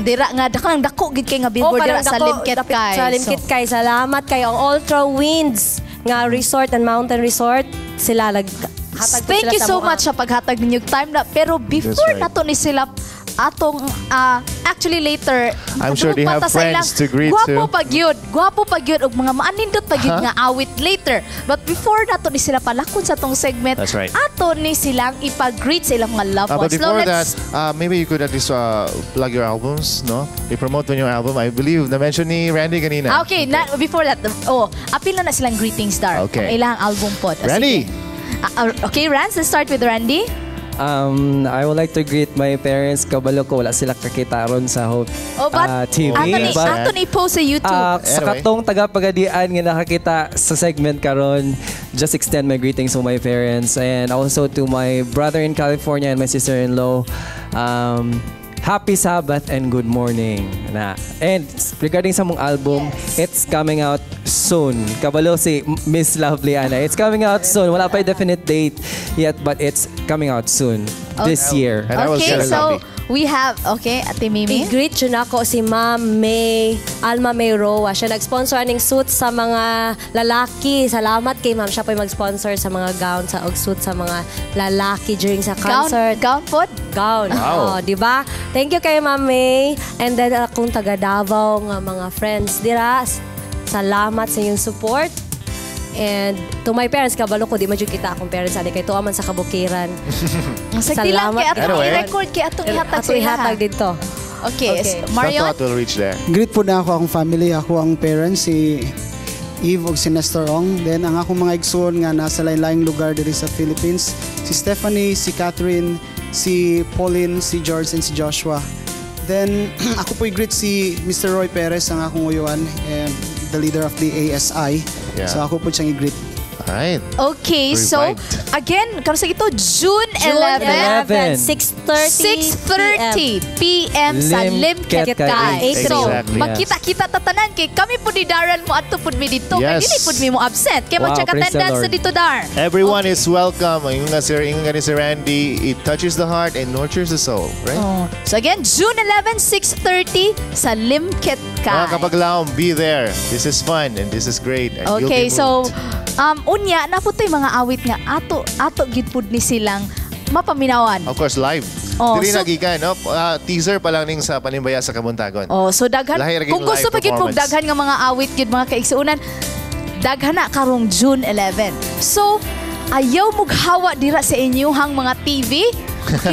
Dira nga kanang dako gid kay nga billboard dira sa Limkit kay. Sa Limkit kay. Salamat kay ang Ultra Winds nga resort and mountain resort. Sila hatag Thank you so much sa paghatag ninyong time na. Pero before right. nato ni sila atong actually later, I'm sure they have pata sa friends ilang, to greet Gwapo too. pagyud. Gwapo pagyud og mga maanindot pagyud nga awit later. But before nato ni sila palakon sa tong segment, That's right. ato ni silang ipag-greet sa ilang mga loved But ones. before that, let's maybe you could at least plug your albums, no? I-promote mo yung album. I believe na-mention ni Randy kanina. okay, before that, apil na silang greetings dar. Okay. Ang ilang album po. Randy! Okay, Rans, let's start with Randy. I would like to greet my parents. Kabalo ko, wala sila kakita ron sa Hope TV. Ato ni post sa YouTube. Sa katong tagapagadian nga nakakita sa segment karon, just extend my greetings to my parents and also to my brother in California and my sister-in-law. Happy Sabbath and good morning. And regarding sa mong album, it's coming out soon. Kabalo si Miss Lovely Anna. It's coming out soon. Wala pa yung definite date yet, but it's coming out soon. This year. Okay, so we have, Ate Mimi. I-greet yun ako si Ma'am May, Alma May Roa. Siya nag-sponsor aning suit sa mga lalaki. Salamat kay Ma'am. Siya po yung mag-sponsor sa mga gown sa suit sa mga lalaki during sa concert. Gown po? Gown. Wow. Diba? Thank you kay Ma'am May. And then akong taga Davao nga mga friends dira. Salamat sa inyong support. And to my parents, kabalo ko, di madyo kita akong parents. Ani kay tuaman sa kabukiran. Salamat. Kay atong i-record, kay atong ihatag sa ihatag dito. Okay. Marion? will reach there. Greet po na ako akong family, ako ang parents, si Eve ug si Nestor Ong. Then ang akong mga igsoon nga nasa lain-laing lugar diri sa Philippines, si Stephanie, si Catherine, si Pauline, si George, and si Joshua. Then ako po i-greet si Mr. Roy Perez, ang akong uyuan, and the leader of the ASI. Yeah. So ako po siyang i-greet. Alright. Okay, so again, karon sa ito June 11, 6:30 PM sa Limket Kai. So, magkita-kita tatanan kay kami po ni Daran mo adto pud mi dito. Kay dili pud mi mo absent. Kay mag-check attendance sa dito Dar. Everyone is welcome. Ingon nga si Randy, it touches the heart and nurtures the soul, right? So again, June 11, 6:30 sa Limket Kai. Kapag laom, be there. This is fun and this is great. And okay, so unya na po mga awit nga ato gid pud ni silang mapaminawan. Of course, live. Dili nagikan, no? Teaser pa lang ning sa Panimbaya sa Kabuntagon. So daghan. Kung gusto pa gid pug daghan nga mga awit gid mga kaigsuunan, daghan na karong June 11. So ayaw mughawa dira sa inyong mga TV.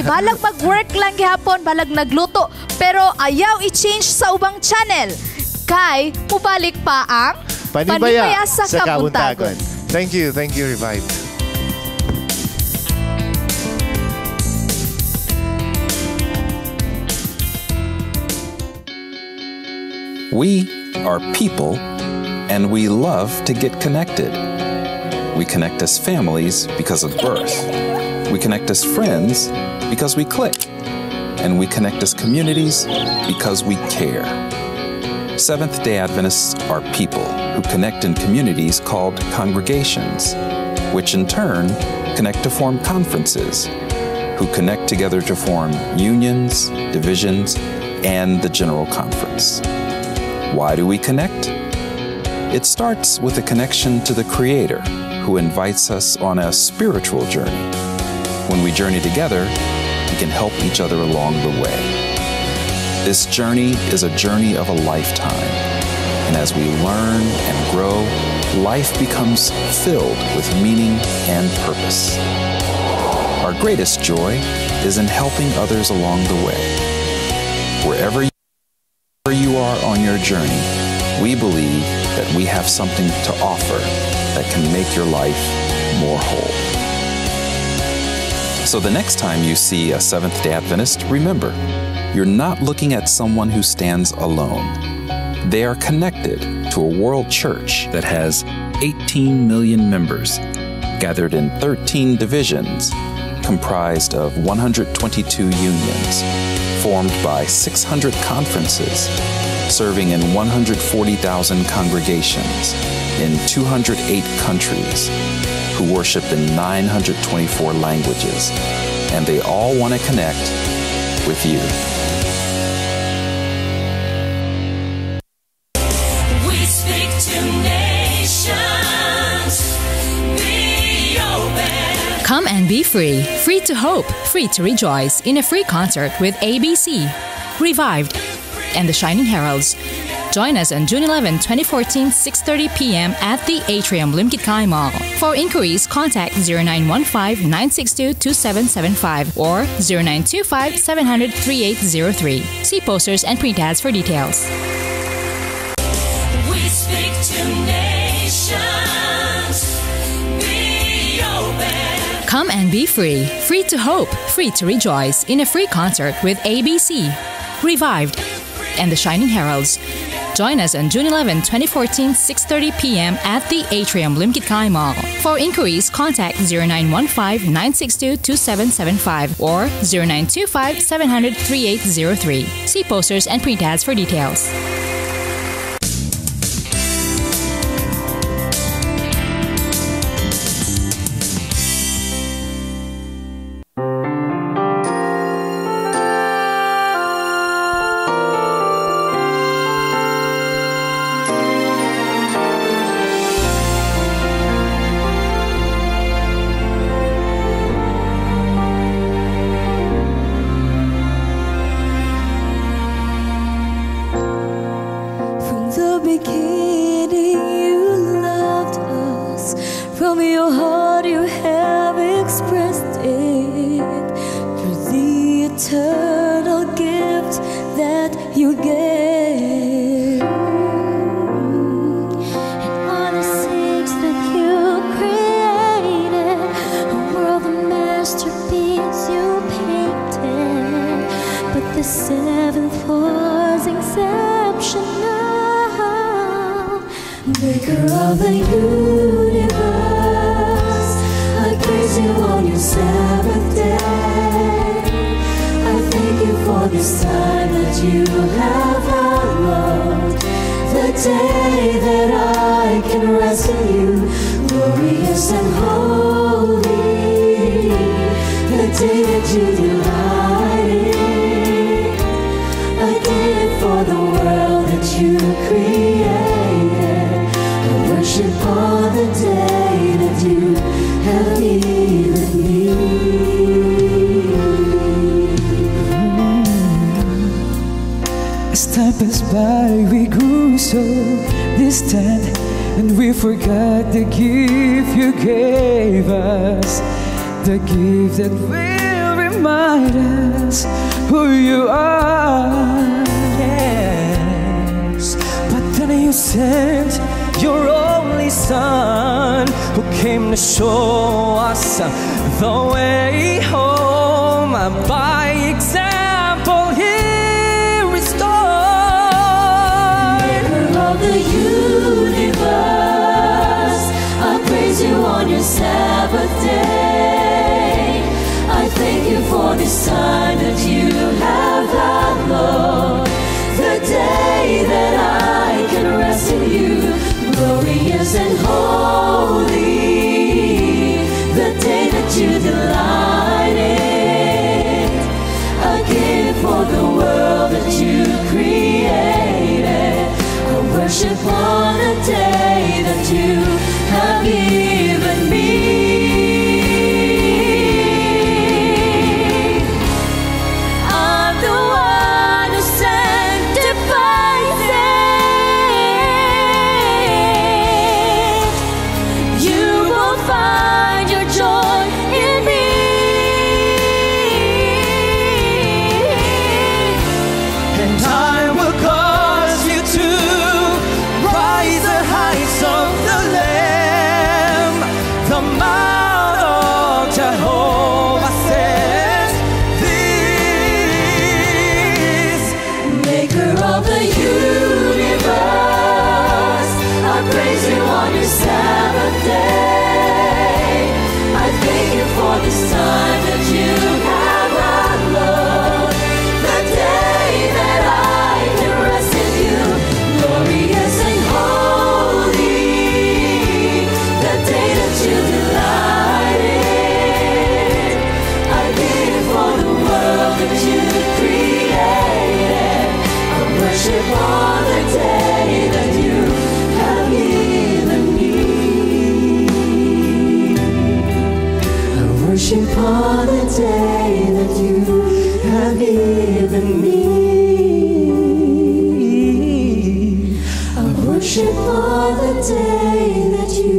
Balag mag-work lang gihapon, balag nagluto, pero ayaw i-change sa ubang channel. Kay mubalik pa ang Panimbaya sa Kabuntagon. Thank you, Revive. We are people, and we love to get connected. We connect as families because of birth. We connect as friends because we click. And we connect as communities because we care. Seventh-day Adventists are people who connect in communities called congregations, which in turn connect to form conferences, who connect together to form unions, divisions, and the General Conference. Why do we connect? It starts with a connection to the Creator, who invites us on a spiritual journey. When we journey together, we can help each other along the way. This journey is a journey of a lifetime, and as we learn and grow, life becomes filled with meaning and purpose. Our greatest joy is in helping others along the way. Wherever you are on your journey, we believe that we have something to offer that can make your life more whole. So the next time you see a Seventh-day Adventist, remember, you're not looking at someone who stands alone. They are connected to a world church that has 18 million members, gathered in 13 divisions, comprised of 122 unions, formed by 600 conferences, serving in 140,000 congregations in 208 countries, who worship in 924 languages, and they all want to connect with you. We speak to nations. Be open. Come and be free. Free to hope, free to rejoice in a free concert with ABC. Revived, and the Shining Heralds. Join us on June 11, 2014, 6:30 p.m. at the Atrium, Limkitkai Mall. For inquiries, contact 0915-962-2775 or 0925-700-3803. See posters and print ads for details. We speak to nations. Be open. Come and be free. Free to hope, free to rejoice in a free concert with ABC, Revived, and the Shining Heralds. Join us on June 11, 2014, 6:30 p.m. at the Atrium, Limkitkai Mall. For inquiries, contact 0915-962-2775 or 0925-700-3803. See posters and print ads for details. worship on the day that you have given me. worship for the day that you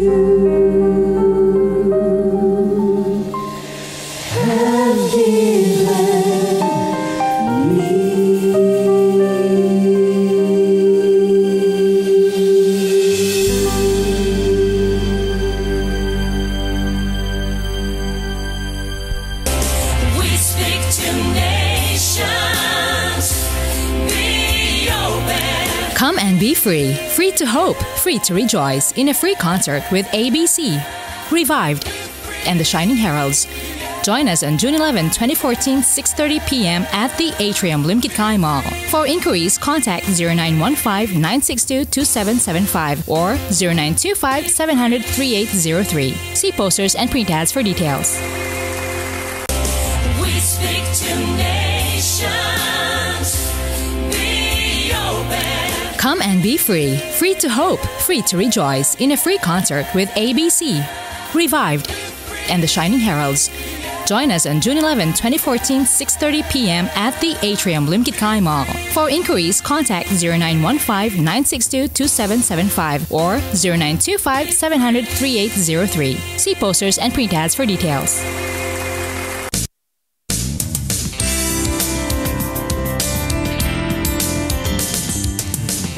have given me. We speak to nations, be open. Come and be free. Free to hope, free to rejoice in a free concert with ABC, Revived, and the Shining Heralds. Join us on June 11, 2014, 6:30 p.m. at the Atrium, Limkitkai Mall. For inquiries, contact 0915-962-2775 or 0925-700-3803. See posters and print ads for details. We speak to nations, be open. Come and be free. Free to hope, free to rejoice in a free concert with ABC, Revived, and the Shining Heralds. Join us on June 11, 2014, 6:30 p.m. at the Atrium, Limkitkai Mall. For inquiries, contact 0915-962-2775 or 0925-700-3803. See posters and print ads for details.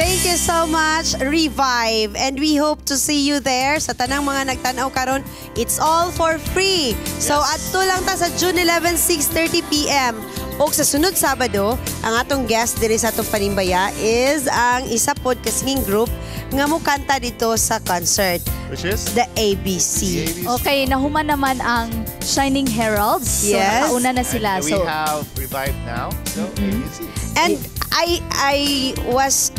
Thank you so much, Revive. And we hope to see you there. Sa tanang mga nagtanaw karon, it's all for free. So, adto lang ta sa June 11, 6:30 p.m. O sa sunod Sabado, ang atong guest diri sa atong Panimbaya is ang isa pod kasing group nga mo kanta dito sa concert. Which is? The ABC. Okay, nahuman naman ang Shining Heralds. So, Yes. nakauna na sila. And we So, have Revived now. So, ABC. And I was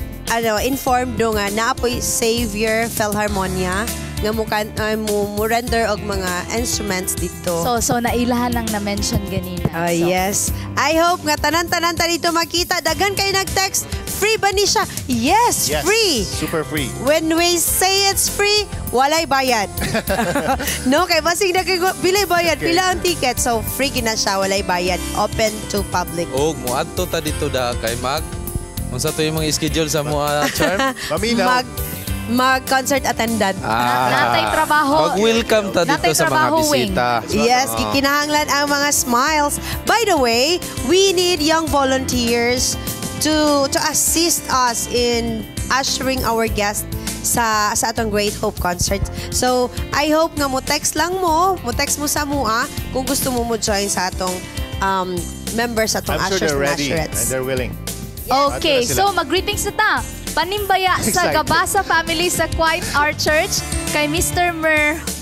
informed do nga naapoy Savior Philharmonia nga mo render og mga instruments dito. so nailahan lang na-mention ganina. So, Yes. I hope nga tanan-tanan ta dito makita. Daghan kay nag-text, free ba ni siya? Yes, Yes. free. Super free. When we say it's free, walay bayad. No, kay basig na kay bilay bayad, Okay. pila ang ticket. So free gina siya, walay bayad, open to public. Og muadto ta dito da kay Mag. Unsa to yung mga schedule sa mga Charm? Mag-concert attendant. Natay trabaho. Mag-welcome ta dito Natay sa mga trabaho, bisita. Yes, Oo. kikinahanglan ang mga smiles. By the way, we need young volunteers to assist us in ushering our guests sa atong Great Hope concert. So, I hope nga mo text mo sa mua kung gusto mo join sa atong members atong I'm sure ushers they're and ready and usherettes. they're willing. Okay, Ato na sila. so mag-greetings na ta. Panimbaya sa Excited. Gabasa family sa Quiet Art Church kay Mr.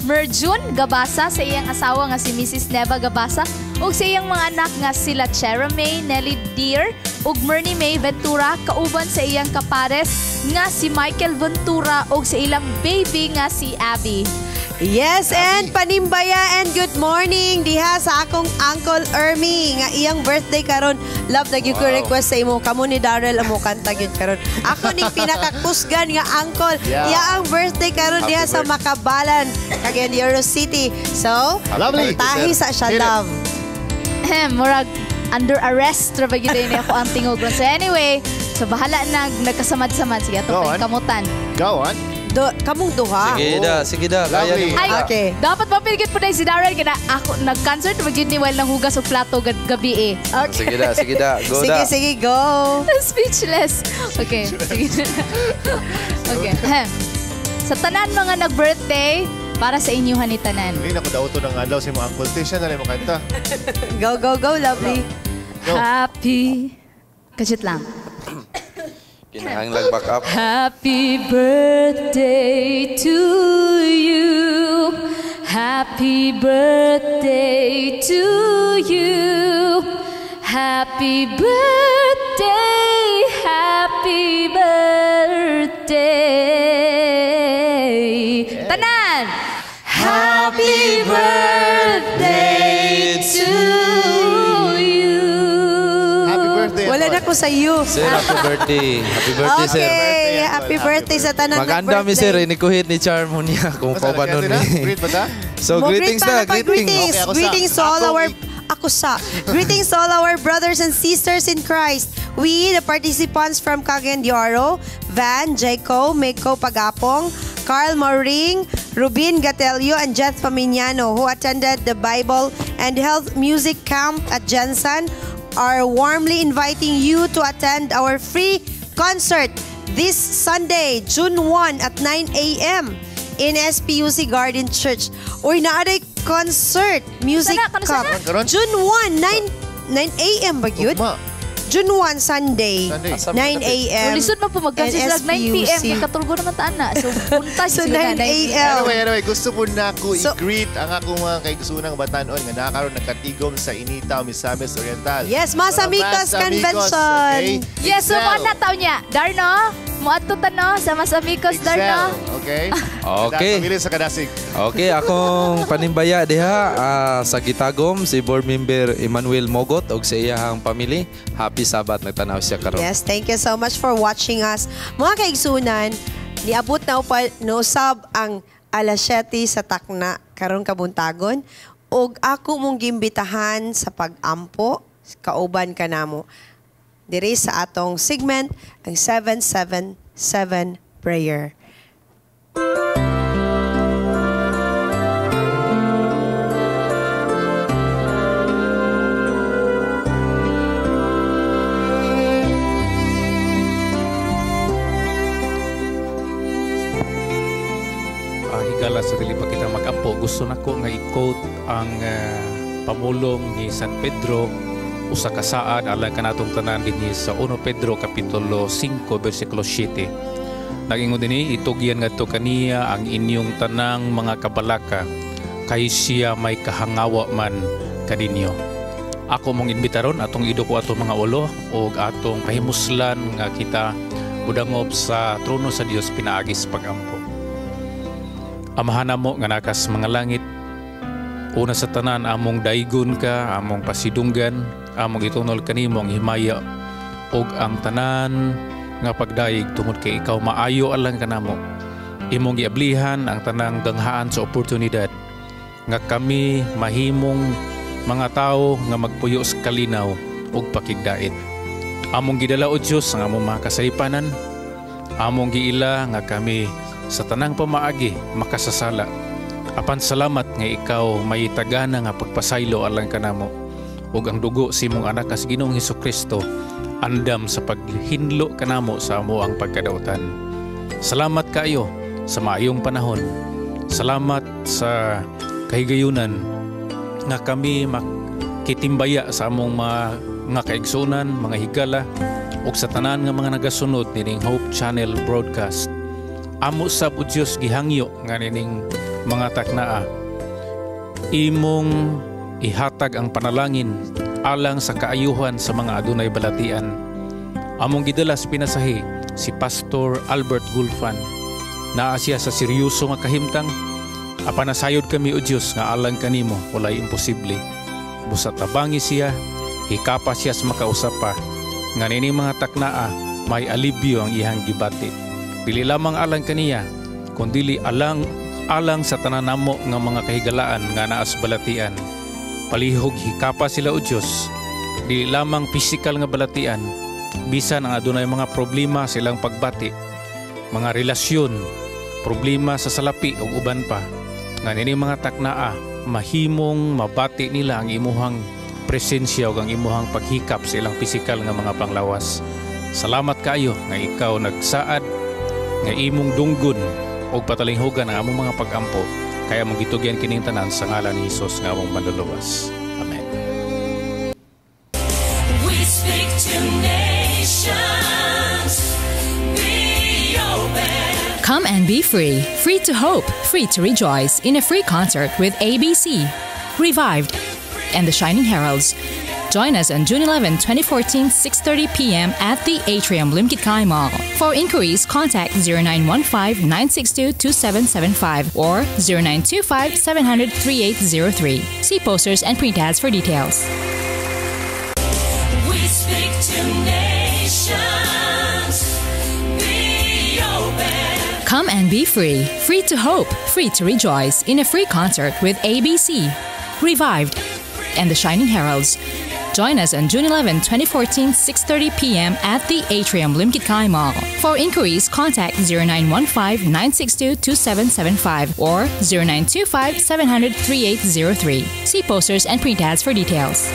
Merjun Gabasa sa iyang asawa nga si Mrs. Neva Gabasa ug sa iyang mga anak nga sila Chera May, Nelly Deer ug Mernie May Ventura kauban sa iyang kapares nga si Michael Ventura ug sa ilang baby nga si Abby. Yes, and Panimbaya and good morning diha sa akong Uncle Ermi nga iyang birthday karon. Love na gyud ko request sa imo kamo ni Darrell amo kanta gyud karon. Ako ning pinakakusgan nga uncle. Yeah. Iya ang birthday karon Happy diha sa birthday. Makabalan, kag Euro City. So, Lovely. tahi sa siya Hit it. love. Murag under arrest ra ba gyud ni ako ang tingog. So anyway, so bahala na nagkasamad-samad sige Go atong on. kamutan. Go on. Kamong duha. Sige da. Kaya Lovely. ni. Ay, Okay. dapat mapilgit po na si Darrell kaya ako nag-concert magyud ni while nang hugas og plato gabi eh. Sige da. Go Sige, da. sige, go. Speechless. Okay, sige. Okay. Sa tanan mga nag-birthday, para sa inyuhan ni tanan. Hindi na ko daw ito ng adlaw si mga uncle. Station na rin mo kanta. Go, go, go, lovely. Go. Happy. Kajit lang. Kinahanglan back up. Happy birthday to you. Happy birthday to you. Happy birthday. Happy birthday. Tanan. Happy birthday to you. Happy birthday. Wala na ko sa iyo. Sir, happy birthday. Happy birthday, sir. Okay, happy birthday sa tanan Maganda mi sir, inikuhit ni Charm mo niya kung pa ba nun ni. Greet ba ta? So greetings na, greetings. Greetings to all our Greetings to all our brothers and sisters in Christ. We, the participants from Cagayan de Oro, Van, Jaco, Meko Pagapong, Carl Moring, Rubin Gatelio, and Jeth Faminiano, who attended the Bible and Health Music Camp at Jensen, are warmly inviting you to attend our free concert this Sunday, June 1 at 9 a.m. in SPUC Garden Church. Uy, naaday concert, music cup. June 1, 9 a.m. ba yun? June 1, Sunday, 9 a.m. Lisod mo po mag-cancel sa 9 p.m. Kaya katulgo naman taana. So, punta So, 9 a.m. Anyway, gusto po na ako i-greet ang akong mga kaigsuunang batanon nga nakakaroon ng katigom sa Inita, Misamis Oriental. Yes, Masamikos Convention. Okay? Yes, so mga nataw niya. Darno, muadto tano sa Masamikos, Darno. Okay? Okay. Pamilya sa Kadasig. Okay, akong Panimbaya diha sa Gitagom, si board member Emmanuel Mogot og sa iyahang family. Happy Sabat, nagtanaw siya karon. Yes, thank you so much for watching us. Mga kaigsunan, niabot na usab ang alas 7 sa takna karon Kabuntagon og ako mong gimbitahan sa pag-ampo kauban kanamo diri sa atong segment ang 777 prayer. Higala sa dili pa kita mag-ampo, gusto nako nga i-quote ang pamulong ni San Pedro usa ka saad alang kanatong tanan dinhi sa 1 Pedro kapitulo 5 bersikulo 7. Nagingon dinhi, itugyan ngadto kaniya ang inyong tanang mga kabalaka kay siya may kahangawa man kadinyo. Ako mong imbitaron atong iduko atong mga ulo og atong pahimuslan nga kita mudangob sa trono sa Dios pinaagis pag-ampo. Amahan mo nga nakas mga langit, una sa tanan among daigon ka, among pasidunggan, among itunol kanimo ang himaya og ang tanan nga pagdaig tungod kay ikaw maayo alang kanamo. Imong giablihan ang tanang ganghaan sa oportunidad nga kami mahimong mga tao nga magpuyo sa kalinaw og pakigdait. Among gidala o Dios ang among mga kasaypanan, among giila nga kami sa tanang pamaagi makasasala. Apan salamat nga ikaw may tagana nga pagpasaylo alang kanamo ug ang dugo si imong anak as Ginoong Hesukristo andam sa paghinlo kanamo sa amo ang pagkadautan. Salamat kayo sa maayong panahon. Salamat sa kahigayunan nga kami makitimbaya sa among mga kaigsunan, mga higala ug sa tanan nga mga nagasunod nining Hope Channel broadcast. Amo sab o Diyos gihangyo nga nining mga taknaa. Imong ihatag ang panalangin alang sa kaayuhan sa mga adunay balatian. Among gidala sa pinasahi si Pastor Albert Gulfan. Naa siya sa seryoso nga kahimtang. Apan nasayod kami o Diyos nga alang kanimo walay imposible. Busa tabangi siya, hikapa siya sa makausapa. Nga nining mga taknaa may alibyo ang ihang gibati. Dili lamang alang kaniya, kundi alang sa tananamo nga mga kahigalaan nga naas balatian. Palihog hikapa sila o Diyos, dili lamang pisikal nga balatian, bisan ang adunay mga problema silang pagbati, mga relasyon, problema sa salapi o uban pa. Nga nini mga taknaa, mahimong mabati nila ang imuhang presensya o ang imuhang paghikap sa ilang pisikal nga mga panglawas. Salamat kayo nga ikaw nagsaad nga imong dunggon o patalinghugan ang among mga pag-ampo kaya mong gitugyan kining tanan sa ngalan ni Hesus nga among manluluwas. Amen. We speak to nations, be open. Come and be free. Free to hope, free to rejoice in a free concert with ABC, Revived, and the Shining Heralds. Join us on June 11, 2014, 6:30 p.m. at the Atrium, Limkitkai Mall. For inquiries, contact 0915-962-2775 or 0925-700-3803. See posters and print ads for details. We speak to nations, be open. Come and be free. Free to hope, free to rejoice in a free concert with ABC, Revived, and the Shining Heralds. Join us on June 11, 2014, 6:30 p.m. at the Atrium, Limkitkai Mall. For inquiries, contact 0915-962-2775 or 0925-700-3803. See posters and print ads for details.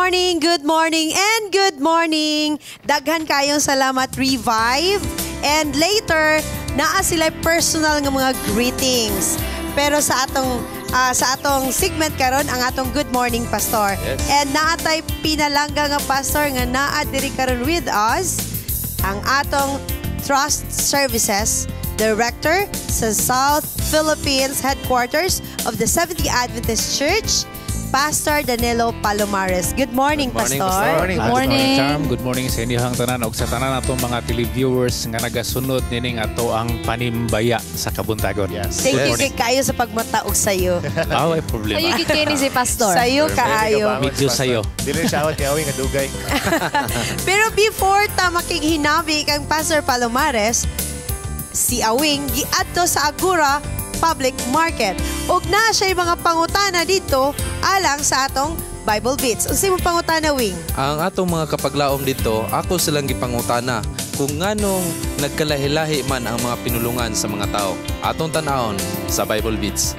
good morning, and good morning. Daghan kayong salamat, Revive. And later, naa sila personal ng mga greetings. Pero sa atong segment karon ang atong good morning, Pastor. Yes. And naatay pinalangga nga Pastor nga naa diri karon with us ang atong Trust Services Director sa South Philippines Headquarters of the Seventh-day Adventist Church, Pastor Danilo Palomares. Good morning, Pastor. Good morning. Good morning sa inyong tanan og sa tanan natong mga televiewers nga nagasunod nining ato ang Panimbaya sa Kabuntagon. Yes. Thank you kayo sa pagmataog sayo. Ay problema. Sayo kay ni si Pastor. Sayo kaayo. Medyo sayo. Dili siya awat kay nga dugay. Pero before ta makighinabi kang Pastor Palomares, si Awing giadto sa Agura Public Market. Ug na siya mga pangutana dito alang sa atong Bible Beats. Unsay mo pangutana, Wing? Ang atong mga kapaglaom dito, ako silang gipangutana kung nganong nagkalahi-lahi man ang mga pinulungan sa mga tao. Atong tanawon sa Bible Beats.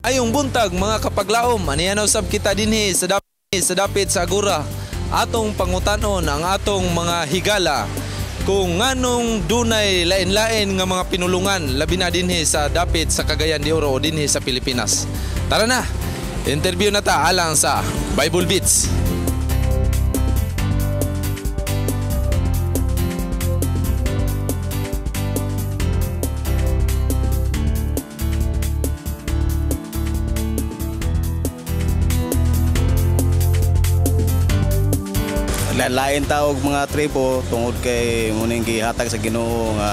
Ayong buntag mga kapaglaom, anianaw sab kita dinhi sa dapit sa Agura. Atong pangutanon ang atong mga higala kung nganong dunay lain-lain nga mga pinulungan labi na dinhi sa dapit sa Cagayan de Oro o dinhi sa Pilipinas. Tara na, interview na ta alang sa Bible Beats. Lain taog mga tribo tungod kay muning gihatag sa Ginoo nga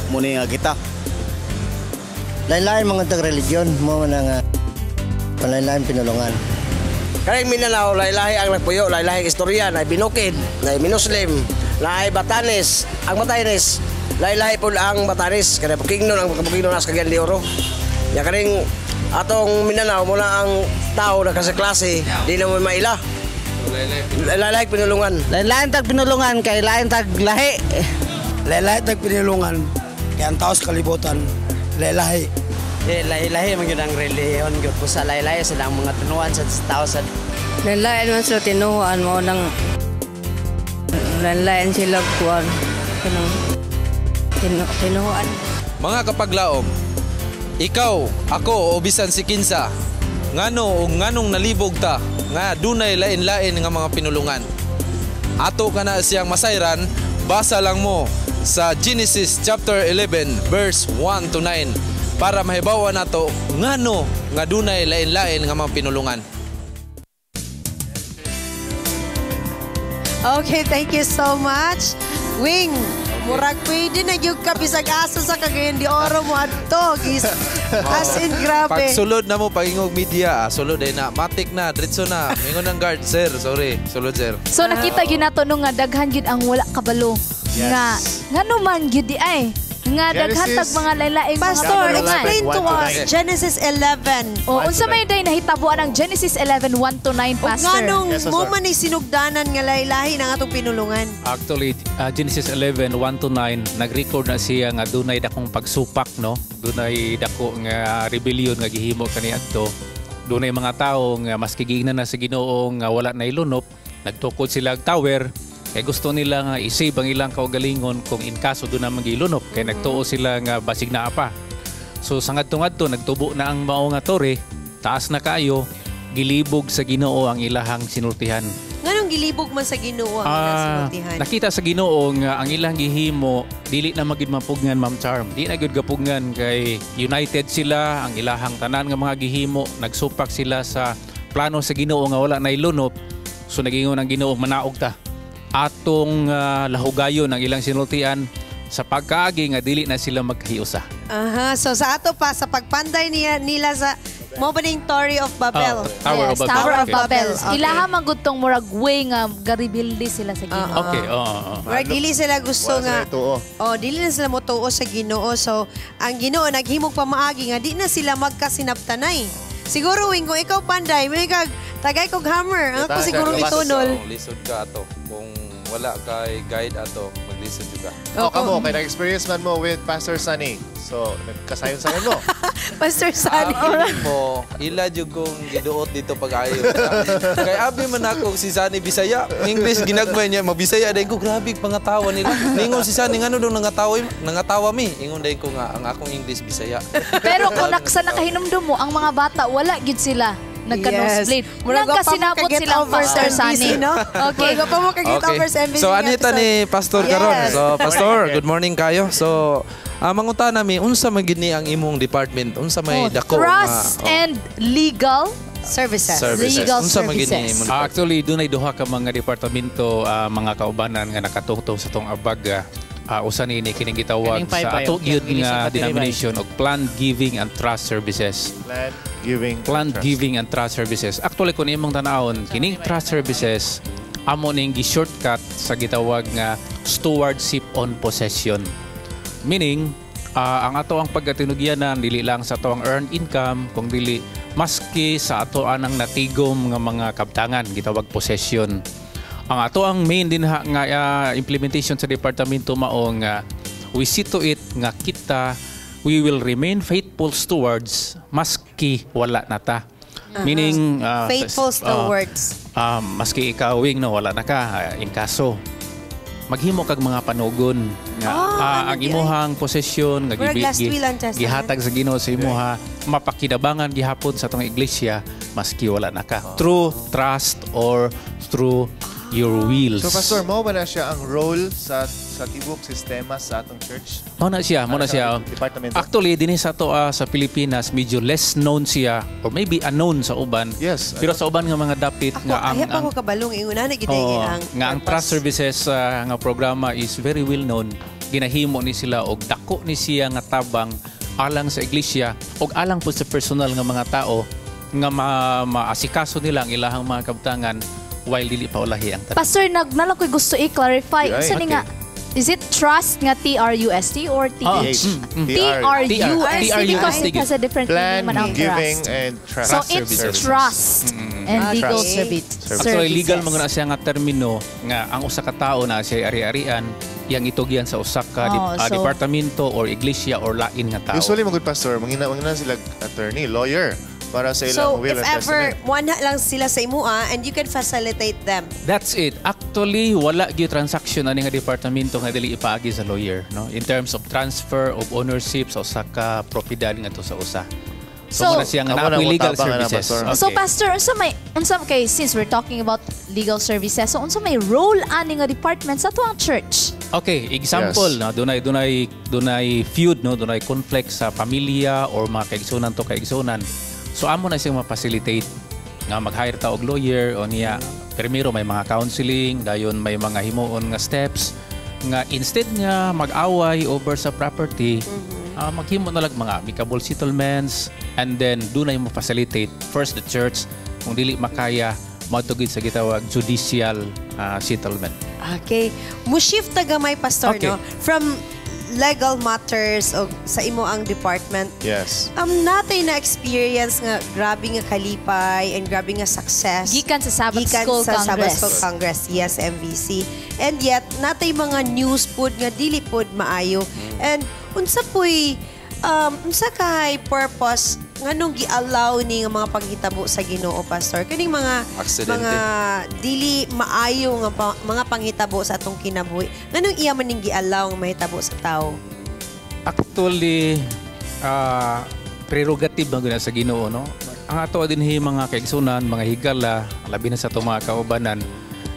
muning nga kita. Lain-lain mga tag-religion mo nga lain-lain pinulungan. Kaya Mindanao, lahi-lahi ang nagpuyo, lahi-lahi istorya, na Binukid, na Minuslim, na Batanes. Ang Batanes, lahi-lahi po ang Batanes, kaya Bukignon, ang Bukignon nas Cagayan de Oro. Ya kaning atong Mindanao muna ang tao na klase, di na mo maila. Lain-lain pinulungan. Lain-lain tag pinulungan kay lain tag lahi. Lain-lain tag pinulungan kay ang tao sa kalibutan. Lahi-lahi. Lahi-lahi man yun ang reliyon. Yun po sa lahi-lahi sila ang mga tinuan sa tao sa... Lain-lain man sila tinuan mo ng... Lain-lain sila kuwan. Tinuan. Mga kapaglaom, ikaw, ako o bisan si Kinsa, ngano o nganong nalibog ta nga dunay lain-lain nga mga pinulungan. Ato ka na siyang masayran, basa lang mo sa Genesis chapter 11 verse 1 to 9 para mahibawan nato ngano nga dunay lain-lain nga mga pinulungan. Okay, thank you so much. Wing, murag pwede na yung kabisag asa sa Cagayan de Oro mo adto. As in, grabe. Pag sulod na mo, pagingog media, sulod ay na, matik na, diretso na. Mingon ng guard, sir. Sorry, sulod, sir. So nakita gyud nato no nga daghan gyud ang wala kabalo. Yes. Nga naman gyud di ay. Nga daghan tag mga lain-lain mga Pastor, pinulungan. explain to us Genesis 11. O unsa may day nahitabuan ang Genesis 11 1 to 9, Pastor? Nganong mo man ni sinugdanan nga lahi-lahi ng atong pinulungan? Actually, Genesis 11, 1 to 9, nag-record na siya nga dunay dakong pagsupak, no? Dunay dako nga rebellion nga gihimo kaniadto. Dunay mga tao nga mas kigingnan na sa Ginoo nga wala na ilunop, nagtukod sila og tower. Kaya gusto nila nga isave ang ilang kaugalingon kung in kaso doon naman gilunop. Kaya nagtuo sila nga basig na apa. So sa ngadto-ngadto nagtubo na ang mao nga tore, taas na kayo, gilibog sa Ginoo ang ilahang sinultihan. Nganong gilibog man sa Ginoo ang ilang sinultihan? Nakita sa Ginoo nga ang ilang gihimo dili na magid mapugngan, Ma'am Charm. Di na gyud gapugngan kay united sila ang ilahang tanan nga mga gihimo, nagsupak sila sa plano sa Ginoo nga wala na ilunop. So nagingon ang Ginoo manaog ta. Atong lahugayon ang ilang sinultian sa pagkaagi nga dili na sila maghiusa. Aha, so sa ato pa sa pagpanday nila sa mo ba ning Tower of Babel? Tower of Babel. Tower of Okay. Babel. Okay. Ilaha man gud tong murag way nga garibildi sila sa Ginoo. Okay, Right, dili sila gusto nga dili na sila motuo sa Ginoo. So ang Ginoo naghimog pamaagi nga di na sila magkasinabtanay. Siguro Wing, kung ikaw panday, may kag tagay kog hammer. Ako siguro itunol. Lisod ka ato. Kung wala kay guide ato, lisod juga. Kamo, kaya na-experience man mo with Pastor Sunny. So, nagkasayon-sayon mo. Pastor Sunny. Mo, ila jud kong giduot dito pag-ayo. Kay abi man ako si Sunny Bisaya. English ginagmay niya, mabisaya dahil ko, grabe pangatawa nila. Ningon si Sunny, ngano dong nangatawa mi. Ingon dahil ko nga, ang akong English Bisaya. Pero kung sa nakahinumdum mo, ang mga bata, wala gid sila. Nagka-nosebleed. Nagkasinabot silang Pastor Sunny. No? Okay. Muraga pa mo kagit over sa MBC. So, anita ni Pastor karon. So, Pastor, good morning kayo. So, manguta nami, unsa man gid ni ang imong department? Unsa may dako trust and legal services. Legal unsa man gid ni services. imong Actually, dunay duha ka mga departamento, mga kaubanan nga nakatungtong sa tong abag. Usa ni kining gitawag sa ato gyud nga denomination og Planned Giving and Trust Services. Planned Giving and Trust Services. Actually, kung imong tanawon, kining trust services amo ning gi-shortcut sa gitawag nga stewardship on possession. Meaning, ang ato ang pagkatinugyanan dili lang sa ato ang earned income, kung dili maski sa ato anang natigom nga mga kabtangan gitawag possession. Ang ato ang main din nga implementation sa departamento mao nga we see to it nga kita we will remain faithful stewards maski wala na ta. Meaning faithful stewards. Maski ikaw wing no wala na ka in kaso maghimo kag mga panugon nga ang imuhang possession nga gihatag sa Ginoo sa imuha mapakinabangan gihapon sa tong iglesia maski wala na ka. Through trust or through your wills. So, Pastor, mo ba na siya ang role sa tibok sistema sa atong church? Mo na siya. Actually, din sa to sa Pilipinas, medyo less known siya or maybe unknown sa uban. Yes. Pero sa uban nga mga dapit nga ang ako kabalong inguna na gid nga ang trust services nga programa is very well known. Ginahimo ni sila og dako ni siya nga tabang alang sa iglesia og alang po sa personal nga mga tao nga maasikaso nila ang ilahang mga kabtangan while dili pa ulahi ang Pastor, nalang ko'y gusto i-clarify. Isa ni nga, is it trust nga T-R-U-S-T or T-H? T-R-U-S-T because it has a different meaning man ang giving trust. and trust. So it's trust and legal services. So legal mga na siya nga termino nga ang usa ka tawo na siya ari-arian yang itugyan sa usa ka departamento or iglesia or lain nga tao. Usually mga good pastor, mangina sila attorney, lawyer. Para sa ilang will and testament. So, if ever, one lang sila sa imua and you can facilitate them. That's it. Actually, wala gyud transaction ani nga departamento nga dili ipaagi sa lawyer, no? In terms of transfer of ownership sa usa ka propiedad nga to sa usa. So muna siya nga na legal services. Okay. So Pastor, okay, since we're talking about legal services, so unsa may role ani nga department sa tuang church? Okay, example, no, dunay feud, no, dunay conflict sa pamilya or mga kaigsunan to kaigsunan. So amo na siyang ma-facilitate nga mag-hire ta og lawyer o niya. Primero may mga counseling, dayon may mga himuon nga steps nga instead nga mag-away over sa property, maghimo na lang mga amicable settlements and then dunay mo facilitate first the church kung dili makaya matugid sa gitawag judicial settlement. Okay. Mo-shift ta gamay pastor no from legal matters o sa imo ang department. Yes. Natay na experience nga grabe nga kalipay and grabe nga success. Gikan sa Sabbath School Congress. Yes, MVC. And yet natay mga news pod nga dili pod maayo. And unsa poy unsa kay purpose nganong gi-allow ni nga mga panghitabo sa Ginoo pastor kaning mga dili maayo nga mga panghitabo sa atong kinabuhi nganong iya man ning gi-allow nga mahitabo sa tao? Actually prerogative man sa Ginoo, no? Ang ato dinhi mga kaigsunan, mga higala, labi na sa ato mga kaubanan,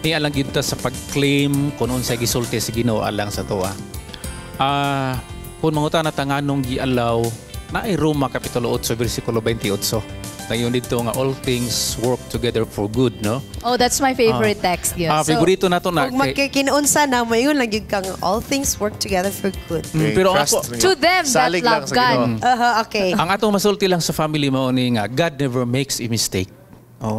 niya lang gyud ta sa pag-claim kun unsay gisulti sa Ginoo alang sa tuwa. Kung mangutan na tanganong gi-allow na ay Roma Kapitulo 8, versikulo 28. Ngayon dito nga all things work together for good, no? Oh, that's my favorite text. Yes. Favorito na to na. Kung magkikinuunsa na, mayon lang yung kang all things work together for good. Pero ako, to them that love God. Okay. Ang atong masulti lang sa family mo ni nga, God never makes a mistake.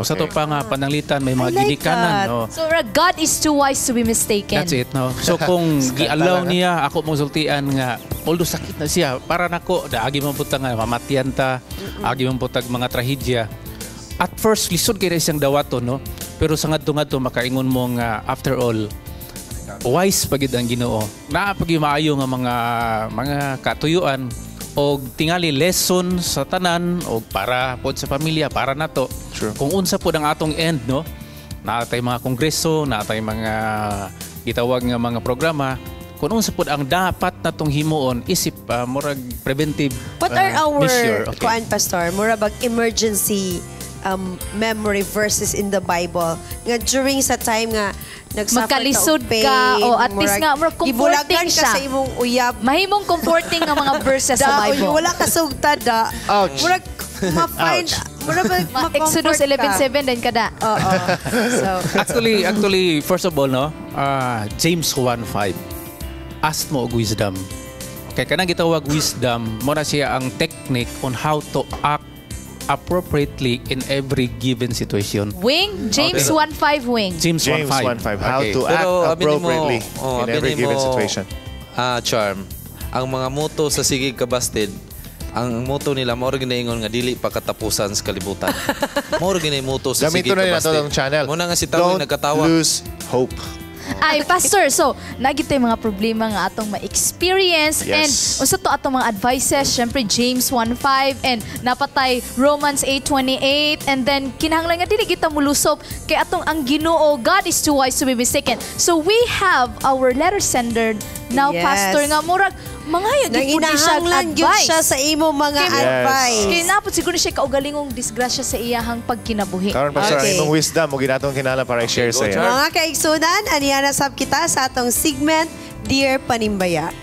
Sa to pa nga pananglitan may mga ginikanan, no. So God is too wise to be mistaken. That's it, no. So kung gi-allow niya ako masultian nga although sakit na siya para nako agi man putang nga mamatian ta, agi man putag mga trahedya. At first lisod kay siyang dawaton, no. Pero sa ngadto-ngadto makaingon mo nga after all wise pagid ang Ginoo. Naa pagid maayo nga mga katuyuan o tingali lesson sa tanan o para pod sa pamilya, para nato. Kung unsa pod ang atong end, no? Naatay mga kongreso, naatay mga gitawag nga mga programa. Kung unsa pod ang dapat natong himuon isip murag preventive What are our measure. Okay. kuan pastor? Mura bag emergency memory verses in the Bible. Nga during sa time nga nagsuffer Magkalisod ta og pain, ka o at least nga murag comforting ibulagan ka siya. sa imong uyab. Mahimong comforting ang mga verses sa Bible. Wala ka sugtad da. Ouch. Murag ma-find mura ba Exodus 11:7 din kada. Oo. So Actually, first of all, no, James 1:5. Ask mo og wisdom. Kaya kanang gitawag wisdom, mura siya ang technique on how to act appropriately in every given situation. Wing, James 1:5 Wing. James 1:5. How to act appropriately in every given situation. Charm, ang mga moto sa Sigig Kabastid, ang moto nila, mauro ginaingon nga dili pa katapusan sa kalibutan. Mauro ginay moto sa Sigig Gamiton na nila Kabastid. itong channel. Muna nga si Tawin nagkatawa. Don't lose hope. Ay, Pastor, so, nagitay mga problema nga atong ma-experience and unsa to atong mga advices, syempre James 1:5 and napatay Romans 8:28 and then kinahanglan nga dili kita mulusop kay atong ang Ginoo, God is too wise to be mistaken. So we have our letter sender now, Yes. Pastor, nga murag mangayo gyud po siya Nanginahanglan gyud advice. siya sa imo mga advice. Kay napod siguro siya kaugalingong disgrasya sa iyahang pagkinabuhi. Karon Pastor, ang imong wisdom mo ginatong kinala para i-share sa iyo. Mga kaigsunan, aniya na sab kita sa atong segment Dear Panimbaya.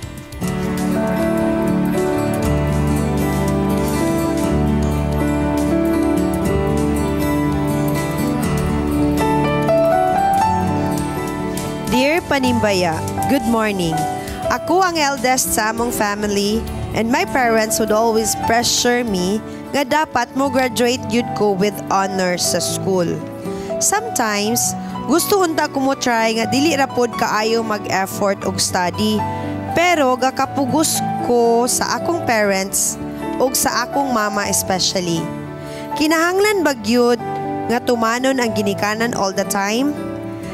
Dear Panimbaya, good morning. Ako ang eldest sa among family and my parents would always pressure me nga dapat mo graduate yun ko with honors sa school. Sometimes, gusto hunta ko mo try nga dili ra pod kaayo mag-effort og study. Pero gakapugos ko sa akong parents og sa akong mama especially. Kinahanglan bagyod nga tumanon ang ginikanan all the time?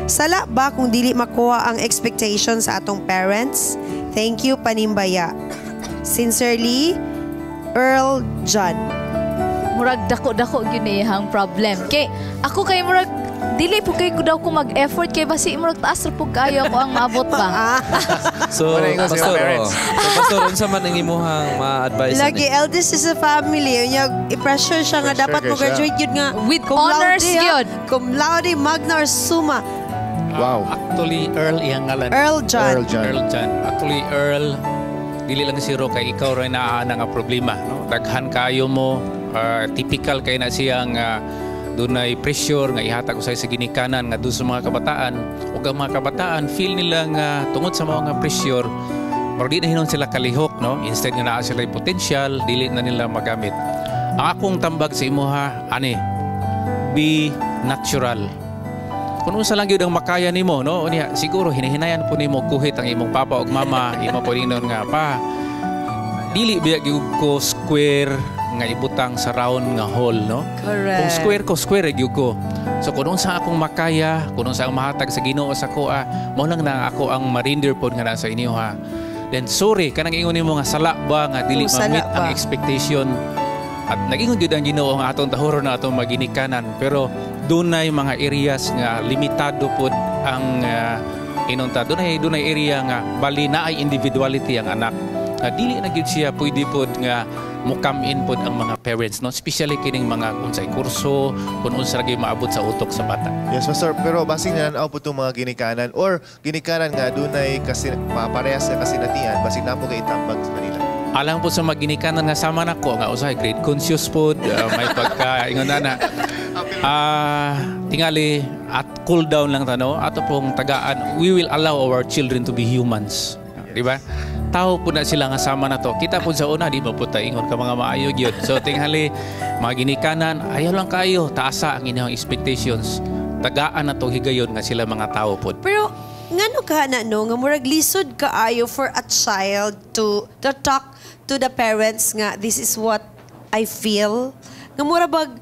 Sala ba kung dili makuha ang expectations sa atong parents? Thank you, Panimbaya. Sincerely, Earl John. Murag dako-dako gyud na iyang problem. Kay ako kay murag dili po kay ko daw ko mag-effort kay basi murag taas ra pug kaayo ako ang maabot ba. So, Pastor, unsa man ang imuhang ma-advise Lagi, eldest is a family. I-pressure siya nga dapat mo graduate yun nga. With cum honors laude, yun. Cum laude, magna or summa. Wow. Actually, Earl iyang ngalan. Earl John. Earl John. Actually, Earl, dili lang zero kay ikaw rin na nga problema. No? Daghan kayo mo, typical kay na siyang dunay pressure nga ihatag usay sa ginikanan nga doon sa mga kabataan. Ug ang mga kabataan, feel nila nga tungod sa mga pressure, pero di na hinon sila kalihok. No? Instead nga naa sila yung potential, dili na nila magamit. Ang akong tambag sa imuha, be natural. Kung unsa lang gyud ang makaya nimo, no? Unya siguro hinahinayan po nimo kuhit ang imong papa ug mama, imo po ninon nga pa. Dili biya gyud ko square nga ibutang sa round nga hole, no? Correct. Kung square ko, square gyud ko. So kung unsa akong makaya, kung unsa ang mahatag sa Ginoo sa kuha, mo lang na ako ang marinder pod nga nasa inyo ha. Then sorry kanang ingon nimo nga sala ba nga dili ma-meet ang expectation. At nag-ingon gyud ang Ginoo nga atong tahoron na atong maginikanan, pero dunay mga areas nga limitado pod ang inunta. Dunay area nga bali na ay individuality ang anak. Dili na gyud siya pwede pod nga mo come in pod ang mga parents, no, especially kining mga unsay kurso kun unsa gyud maabot sa utok sa bata. Yes, Pastor, pero basing na po itong mga ginikanan or ginikanan nga dunay kasi parehas sa kasinatian basing na po kay itambag sa kanila. Alang po sa mga ginikanan nga sama nako nga usay grade conscious pod, may pagka ingon na tingali at cool down lang tano ato pong tagaan, we will allow our children to be humans, di ba? Tao po na sila nga sama na to. Kita po sa una, di ba po ingon ka mga maayo gyud. So tingali mga ginikanan, ayaw lang kayo taasa ang inyong expectations. Tagaan na to higayon nga sila mga tao po. Pero ngano ka na no nga murag lisod kaayo for a child to talk to the parents nga this is what I feel. Nga mura bag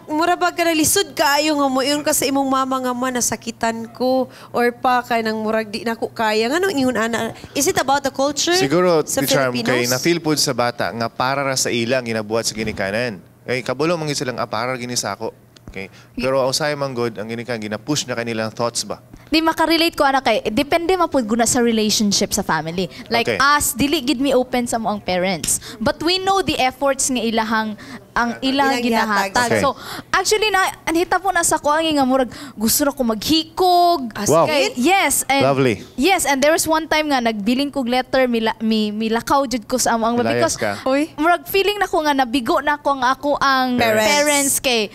mura ba ka lisod kaayo nga mo iyon ka sa imong mama nga man nasakitan ko or pa kay nang murag di nako kaya nganong ingon ana? Is it about the culture? Siguro sa Charm Filipinos? kay na-feel pod sa bata nga para ra sa ilang ginabuhat sa ginikanan. Kay kabalo man gid silang para gini sa ako. Okay. Pero usay man good ang ginikan gina-push na kanilang thoughts ba. Di makarelate ko ana kay depende mapud guna sa relationship sa family. Like Okay. us dili gid mi open sa mo ang parents. But we know the efforts nga ilahang ang ilang gihatag. ginahatag. Okay. So actually na anhita po na sa ko ang nga murag gusto na ko maghikog. Wow. Kay, yes and Lovely. Yes and there was one time nga nagbiling kog letter milakaw jud ko sa among Milayas because ka. murag feeling na ko nga nabigo na ko ang ako ang parents kay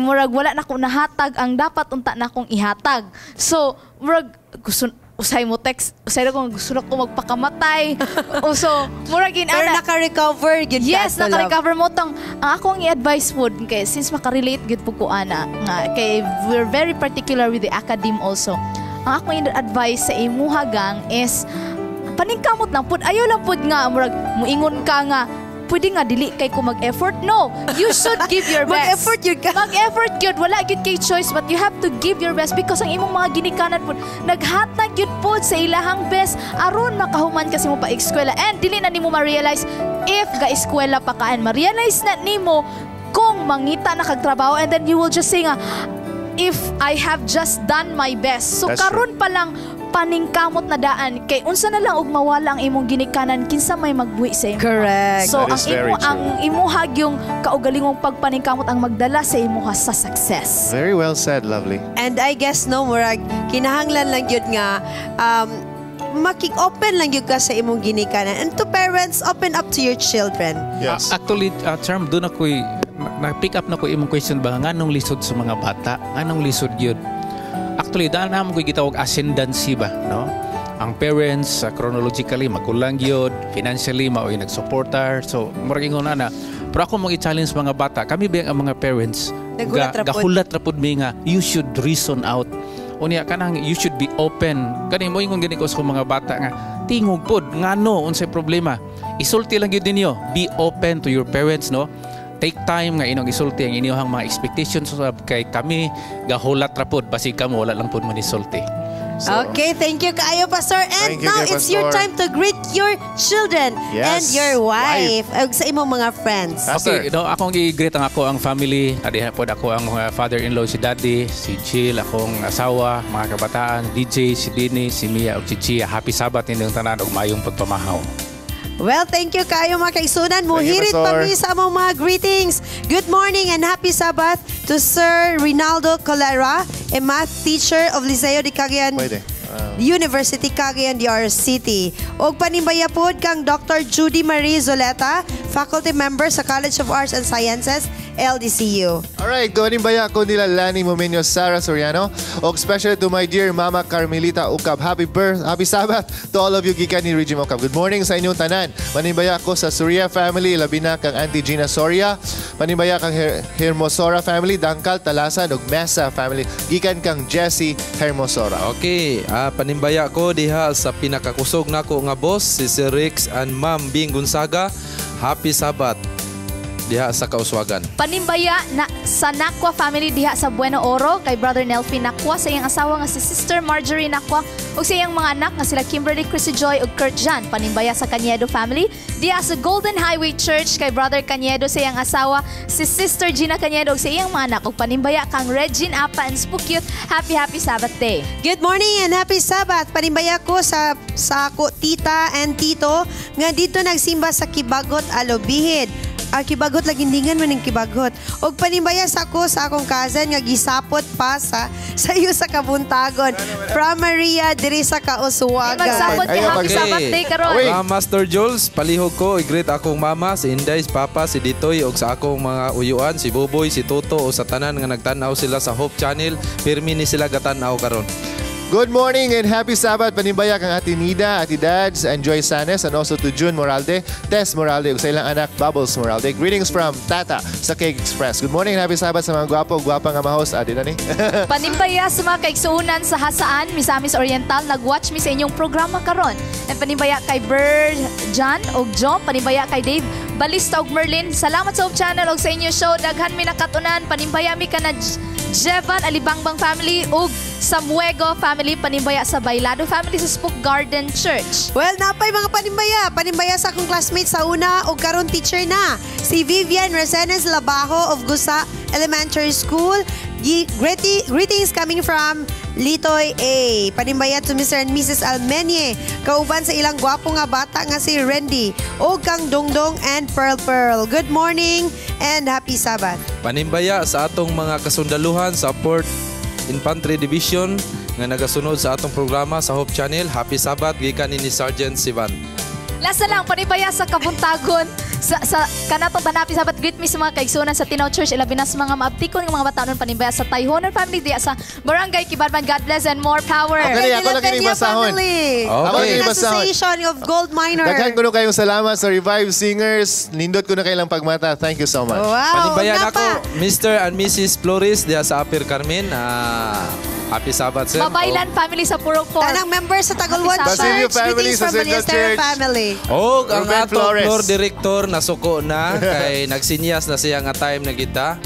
murag wala na ko nahatag ang dapat unta na kong ihatag. So murag gusto usay mo text, usay na ko gusto na ko magpakamatay. So, murag Pero naka-recover gid ka. Yes, naka-recover mo tong ang ako ang i-advise pod kay since makarelate gid po ko ana nga kay we're very particular with the academe also. Ang ako i-advise sa imuha gang is paningkamot lang pod, ayaw lang pod nga murag muingon ka nga pwede nga dili kay ko mag-effort. No, you should give your best. Mag-effort yun ka. Mag-effort yun. Wala yun kay choice but you have to give your best because ang imong mga ginikanan po naghatag yun po sa ilahang best aron makahuman kasi mo pa eskwela and dili na nimo ma-realize if ga-eskwela pa kaan. Ma-realize na nimo kung mangita na kagtrabaho and then you will just say nga if I have just done my best. So That's karon pa lang paningkamot na daan kay unsa na lang og mawala ang imong ginikanan kinsa may magbuhi sa imo. Correct. So That ang is very imo ang imuhag yung kaugalingong pagpaningkamot ang magdala sa imuha sa success. Very well said, Lovely. And I guess no murag kinahanglan lang gyud nga open lang gyud ka sa imong ginikanan. And to parents, open up to your children. Yes. Actually, Charm, doon ako'y na-pick up na ko imong question ba nganong lisod sa mga bata? Nganong lisod yun? Actually, daan naman ko'y gitawag ascendancy ba, no? Ang parents, chronologically, magulang yun, financially, mao'y nag-supporter. So, maraming na. Pero ako mong i-challenge mga bata, kami ba ang mga parents, gahulat rapod mi nga, you should reason out. Unya kanang you should be open. Kani mo ingon gani ko sa mga bata nga, tingog pod, ngano, unsay problema. Isulti lang gyud ninyo, be open to your parents, no? Take time nga inong isulti ang inyong mga expectations kay kami gahulat ra pod basig kamo wala lang pod man isulti. So, okay, thank you kaayo Pastor. And now it's your time to greet your children and your wife ug sa imong mga friends. Okay, no, akong i-greet ang ako ang family. Adiha pod ako ang father-in-law si Daddy, si Jill, akong asawa, mga kabataan, DJ, si Dini, si Mia ug si Chia. Happy Sabbath ninyong tanan ug maayong pagpamahaw. Well, thank you kayo mga kaisunan. Muhirit pa mi sa among mga greetings. Good morning and happy Sabbath to Sir Rinaldo Colera, a math teacher of Liceo de Cagayan University, Cagayan de Oro City. Og panimbaya pod kang Dr. Judy Marie Zoleta, faculty member sa College of Arts and Sciences, LDCU. Alright, panimbaya ko nila Lani Momenyo, Sarah Soriano. Og special to my dear Mama Carmelita Ukab. Happy Sabbath to all of you gikan ni Regime Ukab. Good morning sa inyong tanan. Panimbaya ko sa Soria family, labi na kang Auntie Gina Soria. Panimbaya kang Hermosora family, Dangkal, Talasan, ug Mesa family. Gikan kang Jessie Hermosora. Okay, panimbaya ko diha sa pinakakusog nako nga boss, si Sir Rex and Ma'am Bing Gonzaga. Happy Sabbath diha sa Kauswagan. Panimbaya na sa Nakwa family diha sa Bueno Oro kay Brother Nelphi Nakwa sa iyang asawa nga si Sister Marjorie Nakwa ug sa iyang mga anak nga sila Kimberly, Chrissy Joy ug Kurt Jan. Panimbaya sa Caniedo family diha sa Golden Highway Church kay Brother Caniedo sa iyang asawa si Sister Gina Caniedo ug sa iyang mga anak ug panimbaya kang Regine Apa and Spookyut. Happy Sabbath day. Good morning and happy Sabbath. Panimbaya ko sa ako tita and tito nga dito nagsimba sa Kibagot, Alobihid. Kibagot lagindingan man ng Kibagot. Og panimbaya sa ako sa akong cousin nga gisapot pa sa iyo sa Kabuntagon. From Maria diri sa Kauswagan. Magsapot ka happy Sabbath day karon. Master Jules, palihog ko i-greet akong mama, si Inday, si Papa, si Ditoy og sa akong mga uyuan, si Boboy, si Toto o sa tanan nga nagtan-aw sila sa Hope Channel. Pirmi ni sila gatan-aw karon. Good morning and happy Sabbath. Panimbaya kang Ate Nida, Ate Dads, and Joy Sanes, and also to June Moralde, Tess Moralde, ug sa ilang anak, Bubbles Moralde. Greetings from Tata sa Cake Express. Good morning and happy Sabbath sa mga gwapa nga ma-host. Adi na ni. Panimbaya sa mga kaigsuunan sa Hasaan, Misamis Oriental, nag-watch mi sa inyong programa karon. And panimbaya kay Bird, John, og John, panimbaya kay Dave, Balista og Merlin. Salamat sa channel og sa inyong show. Daghan mi nakatunan. Panimbaya mi ka na Jevan Alibangbang family ug Samuego family, panimbaya sa Bailado family sa Spook Garden Church. Well, napay mga panimbaya. Panimbaya sa akong classmate sa una o karon teacher na. Si Vivian Resenes Labajo of Gusa Elementary School. Greetings coming from Litoy A. Panimbaya to Mr. and Mrs. Almenye. Kauban sa ilang gwapo nga bata nga si Randy. O kang Dongdong and Pearl Pearl. Good morning and happy Sabbath. Panimbaya sa atong mga kasundaluhan sa Port Infantry Division nga nagasunod sa atong programa sa Hope Channel. Happy Sabbath gikan ni Sergeant Sivan. Lasa lang, panimbaya sa Kabuntagon. Sa kanatong tanapi sabat greet me sa mga kaigsunan sa Tinaw Church, ilabi na sa mga maabtikon ng mga batanon panimbaya sa Tayhonon family diya sa Barangay Kibadman. God bless and more power. Okay, ako lang kining masahon. Okay. Association of Gold Miner. Daghan ko na kayong salamat sa Revive Singers. Nindot ko na kailang pagmata. Thank you so much. Wow. Panibayan ako, Mr. and Mrs. Flores diya sa Apir Carmen. Happy Sabbath, sir. Mabaylan family sa Purok 4. Tanang members sa Tagulwan Church. Basilio family Greetings sa from Central Ballester Church. family. O, ang Ruben atong Flores. floor director nasuko na kay nagsinyas na siya nga time na kita.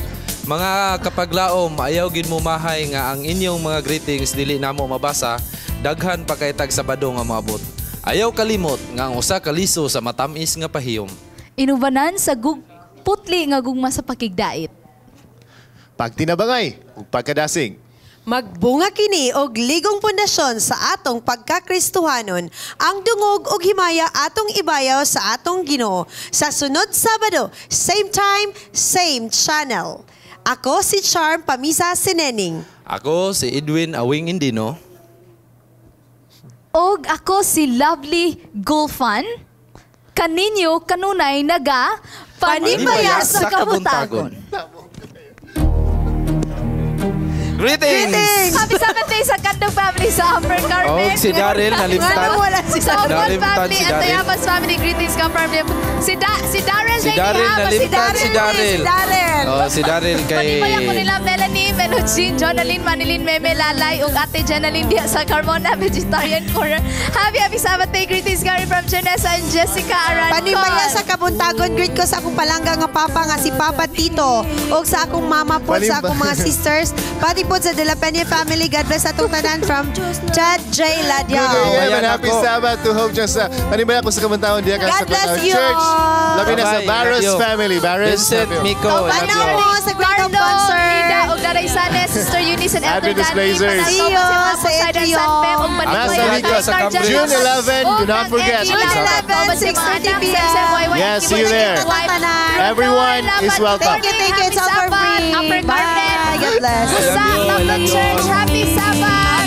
Mga kapaglaom, ayaw gin mo mahay nga ang inyong mga greetings dili namo mabasa, daghan pa kay tag Sabado nga maabot. Ayaw kalimot nga ang usa ka liso sa matamis nga pahiyom. Inubanan sa putli nga gugma sa pakigdait. Pagtinabangay ug pagkadasig. Magbunga kini og ligong pundasyon sa atong pagkakristohanon, ang dungog og himaya atong ibayaw sa atong Ginoo sa sunod Sabado, same time, same channel. Ako si Charm Pamisa Sinening. Ako si Edwin Awing Indino. Og ako si Lovely Gulfan. Kaninyo kanunay naga Panimbaya sa Kabuntagon. Greetings! Happy Sabbath day sa Kandong family sa Upper Carmen. Si Daryl Nalimtan. Sa Upon family si and Daryl. Tayabas family. Greetings come from them. Si Daryl. Si Daryl Nalimtan. Si Daryl. Si Daryl kay... Panibaya ko nila Melanie, Menuchin, Jonalyn, Manilin, Meme, Lalay, ug Ate Janalyn diya sa Carmona Vegetarian Corner. Happy Sabbath day. Greetings Gary from Janessa and Jessica Arancon. Panibaya sa Kabuntagon, greet ko sa akong palangga nga papa nga si Papa Tito. O sa akong mama po, sa akong mga sisters. Pati po sa De La Peña family. God bless atong tanan from Chad J. Ladyaw. Good day and happy Sabbath to Hope Church. Panibaya ko sa Kabuntagon diya ka sa Kabuntagon Church. Labi na sa Barros family. Barros. Vincent, Miko. Panaw mo sa Great Hope Concert. Ida, og Daray Sanes, Sister Eunice and Elder Adventist Danny. Blazers. See you sa Etrio. Nasa Mika sa June 11. Do not forget. June 11, 6:30 p.m. Yes, see you there. Everyone is welcome. Thank you. It's all for free. Upper Carmen. Bye. God bless. Sa Upper Church. Happy Sabbath.